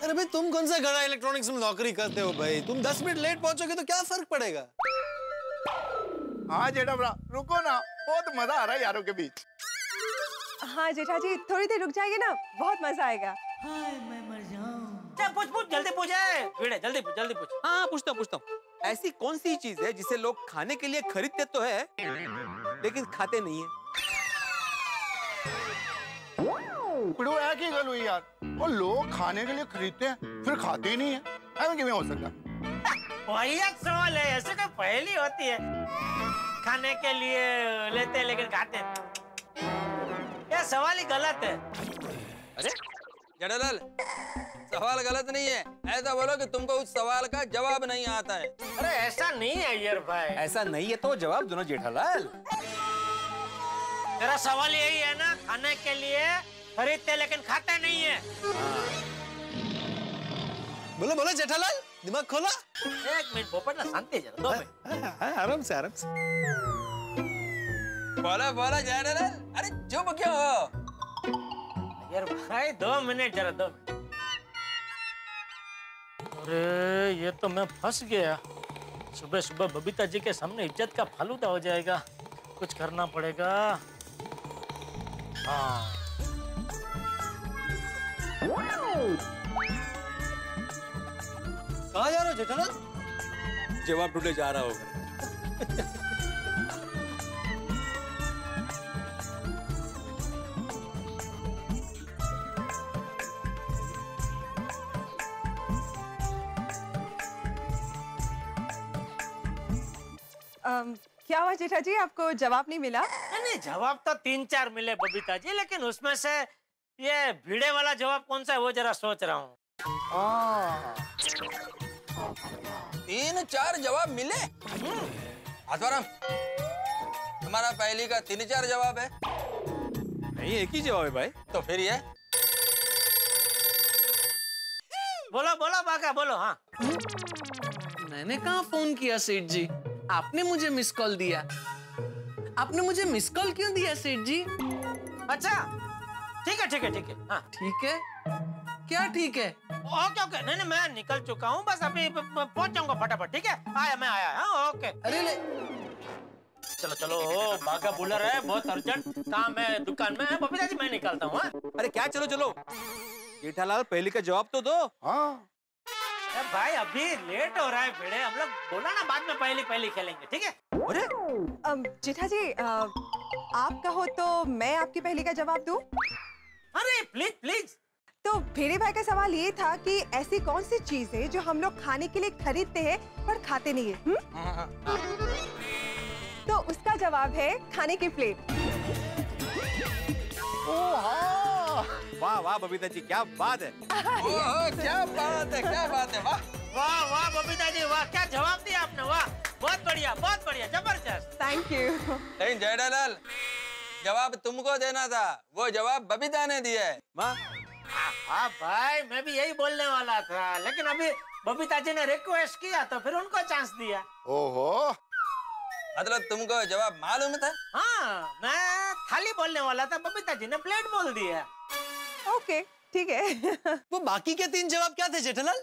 अरे भाई तुम कौन सा गड़ा इलेक्ट्रॉनिक्स में नौकरी करते हो भाई? तुम 10 मिनट लेट पहुंचोगे तो क्या फर्क पड़ेगा? हाँ जेठा बड़ा, रुको ना, बहुत मजा आ रहा है यारों के बीच। हाँ जेठा जी, थोड़ी देर रुक जाएगी ना, बहुत मजा आएगा। मैं मर जाऊं। पूछ जल्दी पूछ भिड़े, जल्दी पूछ। हाँ पूछता हूँ। ऐसी कौन सी चीज है जिसे लोग खाने के लिए खरीदते तो है लेकिन खाते नहीं है? पिड़ू है की गल हुई यार, वो लोग खाने के लिए खरीदते हैं फिर खाते ही नहीं है, ऐसा क्यों हो सकता? वही एक सवाल है, ऐसे कोई पहेली होती है खाने के लिए लेते हैं लेकिन खाते हैं? ये सवाल ही गलत है। अरे जेठालाल सवाल गलत नहीं है, ऐसा बोलो कि तुमको उस सवाल का जवाब नहीं आता है। अरे ऐसा नहीं है अय्यर भाई। ऐसा नहीं है तो जवाब दो ना जेठालाल। तेरा सवाल यही है ना, खाने के लिए खरीदते लेकिन खाते नहीं है। बोलो बोलो जेठालाल, दिमाग खोला। एक मिनट पोपट ना, शांति जरा, 2 मिनट। आराम से आराम से। बोलो बोलो जेठालाल, अरे चुप क्यों हो? अय्यर भाई 2 मिनट जरा, 2 मिनट। अरे ये तो मैं फंस गया। सुबह सुबह बबीता जी के सामने इज्जत का फालूदा हो जाएगा। कुछ करना पड़ेगा। हाँ। कहाँ जा रहे हो जेठालाल? जवाब ढूंढने जा रहा होगा। क्या हुआ जेठा जी, आपको जवाब नहीं मिला? नहीं, जवाब तो 3-4 मिले बबीता जी, लेकिन उसमें से ये भिड़े वाला जवाब कौन सा है वो जरा सोच रहा हूँ। 3-4 जवाब मिले? आत्माराम, तुम्हारा पहली का 3-4 जवाब है? नहीं, एक ही जवाब है भाई। तो फिर ये बोलो बोलो बाका बोलो। हाँ, मैंने कहाँ फोन किया सेठ जी, आपने मुझे मिस कॉल दिया। आपने मुझे मिस कॉल क्यों दिया सेठ जी? अच्छा ठीक है ठीक है ठीक है। हाँ ठीक है, क्या ठीक है? ओके ओके, नहीं नहीं मैं निकल चुका हूँ, बस अभी पहुंच जाऊंगा फटाफट। ठीक है, आया मैं आया। हाँ ओके। अरे ले चलो चलो, बागा बुलर है, बहुत अर्जेंट काम है, दुकान में है। बबीता जी मैं निकलता हूँ। अरे क्या चलो चलो, जेठालाल पहले का जवाब तो दो। हाँ भाई अभी लेट हो रहा है भिड़े, हम लोग बोला ना बाद में पहली खेलेंगे। ठीक है? अरे जेठा जी आप कहो तो मैं आपकी पहली का जवाब दूं? अरे प्लीज प्लीज। तो भेड़े भाई का सवाल ये था कि ऐसी कौन सी चीज है जो हम लोग खाने के लिए खरीदते हैं पर खाते नहीं है? तो उसका जवाब है खाने की प्लेट। वाह वाह बबीता जी, क्या बात है। क्या बात है, क्या बात है। वाह वाह वाह बबीता जी, वाह क्या जवाब दिया आपने। वाह बहुत बढ़िया जबरदस्त। Thank you. नहीं जेठालाल, जवाब तुमको देना था, वो जवाब बबीता ने दिया है। हाँ भाई मैं भी यही बोलने वाला था, लेकिन अभी बबीता जी ने रिक्वेस्ट किया तो फिर उनको चांस दिया। ओहो, मतलब तुमको जवाब मालूम था? हाँ, मैं थाली बोलने वाला था, बबीता जी ने प्लेट बोल दिया। ओके ठीक है। वो बाकी के 3 जवाब क्या थे जेठालाल?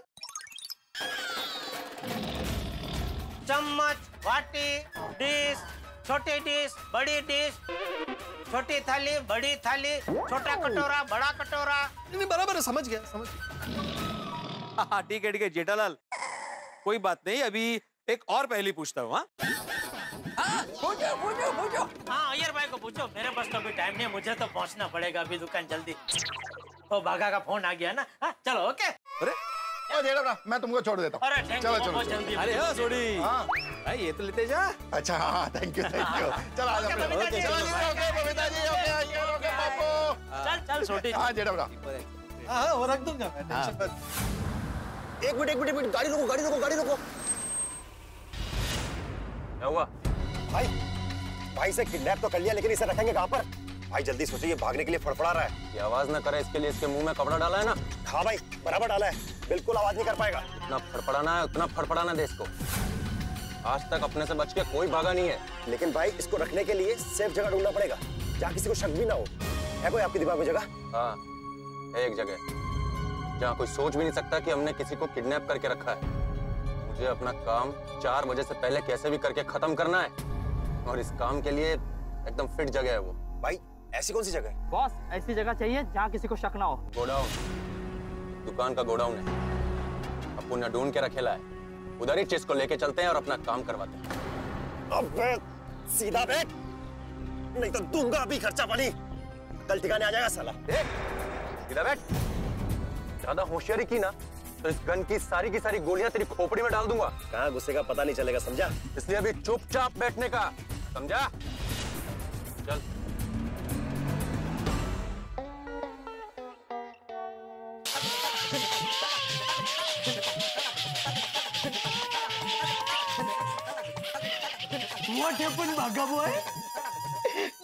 चम्मच, वाटी, डिश, छोटी डिश, बड़ी डिश, छोटी थाली, बड़ी थाली, छोटा कटोरा, बड़ा कटोरा। नहीं बराबर है, समझ गया। हाँ ठीक है जेठालाल, कोई बात नहीं, अभी एक और पहली पूछता हूँ। पूछो। हाँ अय्यर भाई को पूछो, मेरे पास तो अभी टाइम नहीं है, मुझे तो पहुंचना पड़ेगा अभी दुकान जल्दी। ओ बागा का फोन आ गया ना। हाँ चलो ओके। अरे जेठा मैं तुमको छोड़ देता हूँ। अरे चलो बहुत जल्दी। अरे हाँ सोडी, हाँ भाई ये तो लेते जा। अच्छा हाँ थैंक यू। चलो आ जाओ। बबीता जी ओके पापू। चल सोडी। हाँ जेठा हाँ वो रख दूंगा मैं, टेंशन मत। एक मिनट, गाड़ी रोको। क्या हुआ? भाई से किडनैप तो कर लिया, लेकिन इसे रखेंगे कहाँ पर? भाई जल्दी सोचिए, ये भागने के लिए फड़फड़ा रहा है। ये आवाज ना करे इसके लिए इसके मुंह में कपड़ा डाला है ना? हाँ भाई बराबर डाला है, बिल्कुल आवाज नहीं कर पाएगा। इतना फड़फड़ाना है, उतना फड़फड़ाना दे इसको। आज तक अपने से बच के कोई भागा नहीं है। लेकिन भाई इसको रखने के लिए सेफ जगह ढूंढना पड़ेगा, जहाँ किसी को शक भी ना हो। है कोई आपके दिमाग में जगह? हाँ है एक जगह, जहाँ कोई सोच भी नहीं सकता कि हमने किसी को किडनैप करके रखा है। मुझे अपना काम 4 बजे से पहले कैसे भी करके खत्म करना है, और इस काम के लिए एकदम फिट जगह है वो। भाई ऐसी कौन सी जगह है? बॉस ऐसी जगह चाहिए जहाँ किसी को शक ना हो। गोडाउन, दुकान का गोडाउन है, अप्पू ने ढूंढ के रखेला है। उधर ही चीज को लेके चलते हैं और अपना काम करवाते हैं। अबे सीधा बैठ, नहीं तो दूंगा अभी खर्चा पानी, कल ठिकाने आ जाएगा साला। सीधा बैठ, ज्यादा होशियारी की ना तो इस गन की सारी गोलियां तेरी खोपड़ी में डाल दूंगा। कहाँ गुस्से का पता नहीं चलेगा, समझा? इसलिए अभी चुपचाप बैठने का, समझा? चल। व्हाट हैपेंड भागा बॉय?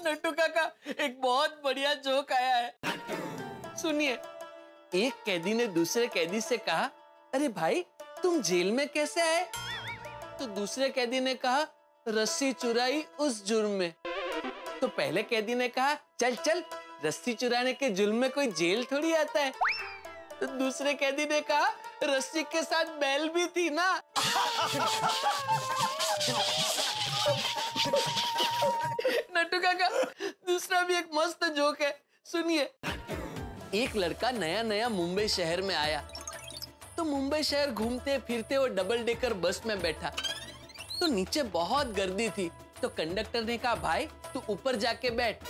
नट्टू काका, एक बहुत बढ़िया जोक आया है, सुनिए। एक कैदी ने दूसरे कैदी से कहा, अरे भाई तुम जेल में कैसे आए? तो दूसरे कैदी ने कहा, रस्सी चुराई उस जुर्म में। तो पहले कैदी ने कहा, चल चल, रस्सी चुराने के जुर्म में कोई जेल थोड़ी आता है। तो दूसरे कैदी ने कहा, रस्सी के साथ बैल भी थी ना। नट्टू काका, दूसरा भी एक मस्त जोक है, सुनिए। एक लड़का नया नया मुंबई शहर में आया, तो मुंबई शहर घूमते फिरते वो डबल डेकर बस में बैठा। तो नीचे बहुत गर्दी थी, तो कंडक्टर ने कहा, भाई तू ऊपर जाके बैठ।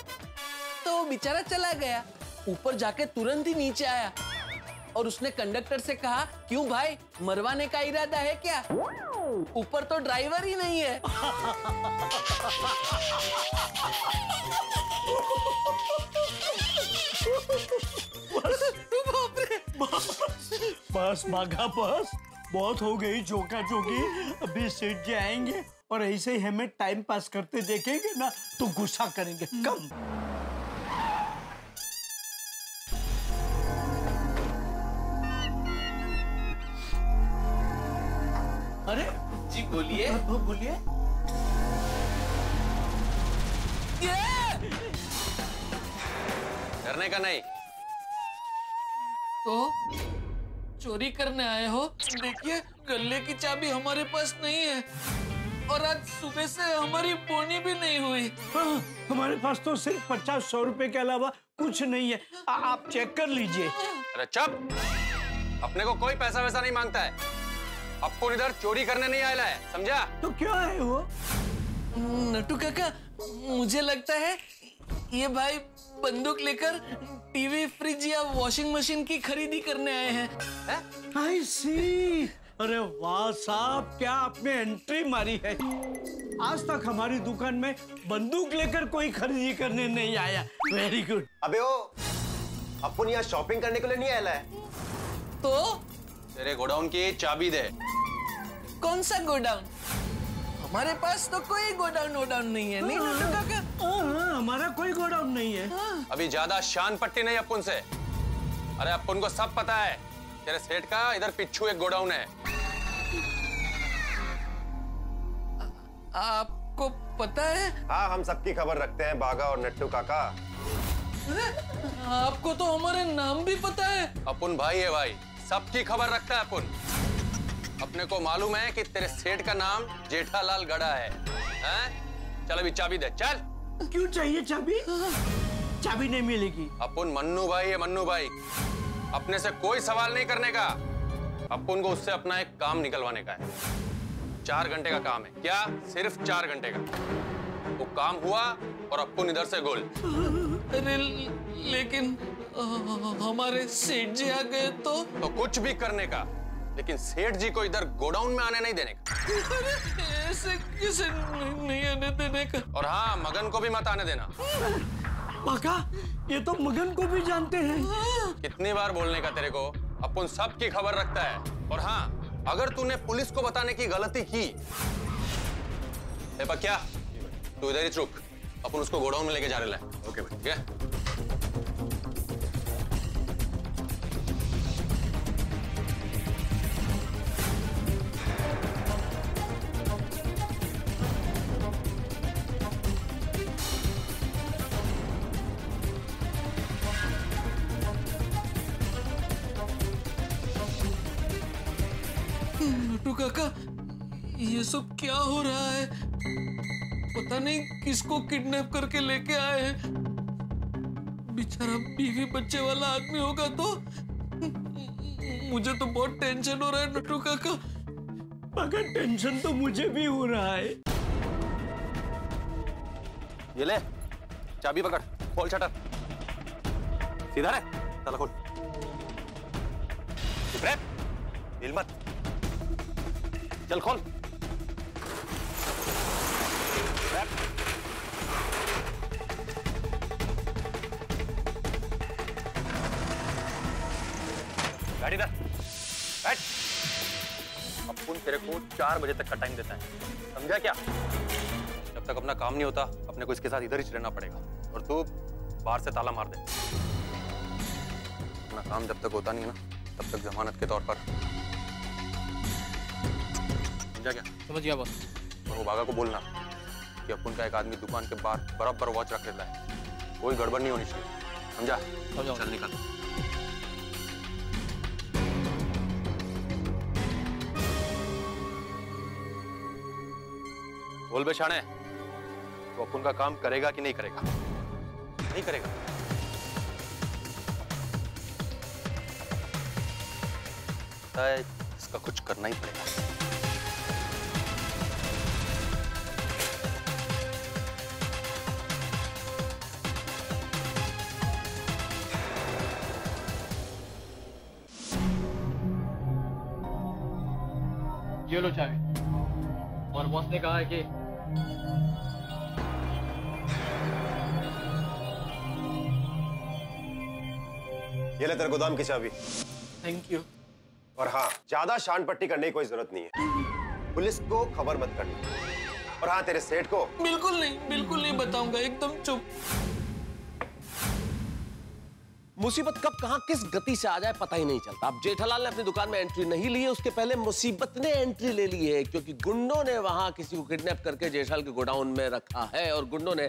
तो वो बेचारा चला गया, ऊपर जाके तुरंत ही नीचे आया और उसने कंडक्टर से कहा, क्यों भाई, मरवाने का इरादा है क्या? ऊपर तो ड्राइवर ही नहीं है। बस भागा बस, बहुत हो गई जोका जोगी। अभी सेठ जी आएंगे और ऐसे ही हमें टाइम पास करते देखेंगे ना तो गुस्सा करेंगे। कम। अरे जी बोलिए। बोलिए। डरने का नहीं। तो चोरी करने आए हो? देखिए गल्ले की चाबी हमारे पास नहीं है और आज सुबह से हमारी बोनी भी नहीं हुई। हाँ, हमारे पास तो सिर्फ 50-100 रुपए के अलावा कुछ नहीं है। आप चेक कर लीजिए। अरे चुप, अपने को कोई पैसा वैसा नहीं मांगता है। आपको इधर चोरी करने नहीं आया है, समझा? तो क्यों आए हो? नट्टू काका, मुझे लगता है ये भाई बंदूक लेकर टीवी, फ्रिज या वॉशिंग मशीन की खरीदी करने आए हैं। I see। अरे वाह साहब, क्या आपने एंट्री मारी है। आज तक हमारी दुकान में बंदूक लेकर कोई खरीदी करने नहीं आया। Very good. अबे ओ, अपन यहाँ शॉपिंग करने के लिए नहीं आया है। तो तेरे गोडाउन की चाबी दे। कौन सा गोडाउन? हमारे पास तो कोई गोडाउन वोडाउन नहीं है। नहीं नट्टू काका? हाँ, हमारा कोई गोडाउन नहीं है। अभी ज्यादा शान पट्टी नहीं अपन से। अरे अपन को सब पता है, तेरे सेठ का इधर पिच्छू एक गोडाउन है। आपको पता है? हाँ, हम सबकी खबर रखते हैं बागा और नट्टू काका। आपको तो हमारे नाम भी पता है। अपन भाई है भाई, सबकी खबर रखता है अपन। अपने को मालूम है कि तेरे सेठ का नाम जेठालाल गड़ा है, हैं? चल अभी चाबी दे, चल। क्यों चाहिए चाबी? चाबी नहीं मिलेगी। अपन मन्नू भाई है, मन्नू भाई। अपने से कोई सवाल नहीं करने का। अपन को उससे अपना एक काम निकलवाने का है। 4 घंटे का काम है। क्या? सिर्फ 4 घंटे का। वो काम हुआ और अपन इधर से गोल। अरे लेकिन हमारे सेठ जी आ गए तो कुछ भी करने का, लेकिन सेठ जी को इधर गोडाउन में आने नहीं देने का। ऐसे किसे नहीं आने देने का? और हाँ, मगन को भी मत आने देना। पाका, ये तो मगन को भी जानते हैं। कितनी बार बोलने का तेरे को? अपन सब की खबर रखता है। और हाँ, अगर तूने पुलिस को बताने की गलती की, क्या तू इधर ही रुक, अपन उसको गोडाउन में लेके जा रहे हैं। ओके भाई, ठीक है? नट्टू काका, ये सब क्या हो रहा है? पता नहीं किसको किडनैप करके लेके आए हैं। बेचारा बीवी बच्चे वाला आदमी होगा तो। मुझे तो बहुत टेंशन हो रहा है नट्टू काका। मगर टेंशन तो मुझे भी हो रहा है। ये ले, चाबी पकड़, खोल शटर। सीधा रे, चल खोल। चुप रे, हिल मत। चल खोल। गाड़ी दर, बैठ। अपन तेरे को 4 बजे तक का टाइम देता है, समझा क्या? जब तक अपना काम नहीं होता अपने को इसके साथ इधर ही रहना पड़ेगा। और तू बाहर से ताला मार दे। अपना काम जब तक होता नहीं है ना तब तक जमानत के तौर पर। समझा क्या? समझ गया बॉस। और वो बागा को बोलना कि अपन का एक आदमी दुकान के बाहर बराबर वॉच रख लेता है, कोई गड़बड़ नहीं होनी चाहिए। समझा? चल निकल। बोल बे शाणे, तो अपन का काम करेगा कि नहीं करेगा? नहीं करेगा। इसका कुछ करना ही पड़ेगा। ये लो चाबी। और बॉस ने कहा है कि ये ले तेरे गोदाम की चाबी। Thank you. और हाँ, ज्यादा शान पट्टी करने की कोई जरूरत नहीं है। पुलिस को खबर मत करनी। और हाँ, तेरे सेठ को बिल्कुल नहीं बताऊंगा, एकदम चुप। मुसीबत कब कहां किस गति से आ जाए पता ही नहीं चलता। अब जेठालाल ने अपनी दुकान में एंट्री नहीं ली है, उसके पहले मुसीबत ने एंट्री ले ली है, क्योंकि गुंडों ने वहां किसी को किडनैप करके जेठालाल के गोडाउन में रखा है और गुंडों ने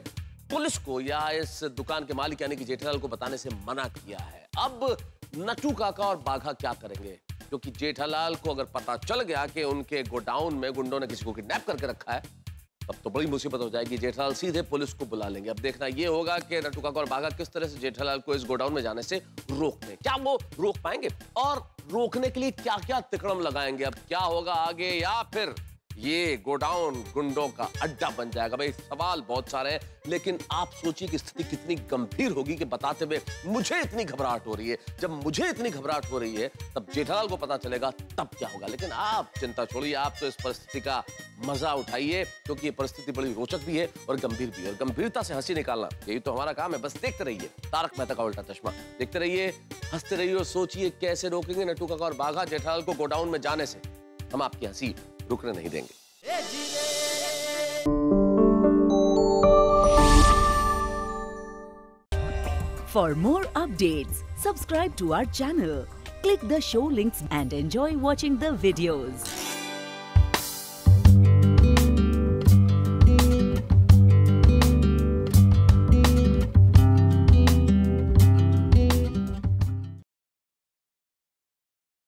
पुलिस को या इस दुकान के मालिक यानी कि जेठालाल को बताने से मना किया है। अब नटू काका और बाघा क्या करेंगे? क्योंकि जेठालाल को अगर पता चल गया कि उनके गोडाउन में गुंडों ने किसी को किडनैप करके रखा है तब तो बड़ी मुसीबत हो जाएगी। जेठालाल सीधे पुलिस को बुला लेंगे। अब देखना यह होगा कि नटू काका और बाघा किस तरह से जेठालाल को इस गोडाउन में जाने से रोकते हैं। क्या वो रोक पाएंगे और रोकने के लिए क्या क्या तिकड़म लगाएंगे? अब क्या होगा आगे, या फिर ये गोडाउन गुंडों का अड्डा बन जाएगा? भाई सवाल बहुत सारे हैं, लेकिन आप सोचिए कि स्थिति कितनी गंभीर होगी कि बताते हुए मुझे इतनी घबराहट हो रही है। जब मुझे इतनी घबराहट हो रही है तब जेठालाल को पता चलेगा तब क्या होगा। लेकिन आप चिंता छोड़िए, आप तो इस परिस्थिति का मजा उठाइए, क्योंकि ये परिस्थिति बड़ी रोचक भी है और गंभीर भी है। और गंभीरता से हंसी निकालना यही तो हमारा काम है। बस देखते रहिए तारक मेहता का उल्टा चश्मा, देखते रहिए, हंसते रहिए और सोचिए कैसे रोकेंगे नटू काका और बाघा जेठालाल को गोडाउन में जाने से। हम आपकी हंसी रुकने नहीं देंगे। For more updates, subscribe to our channel, click the show links and enjoy watching the videos.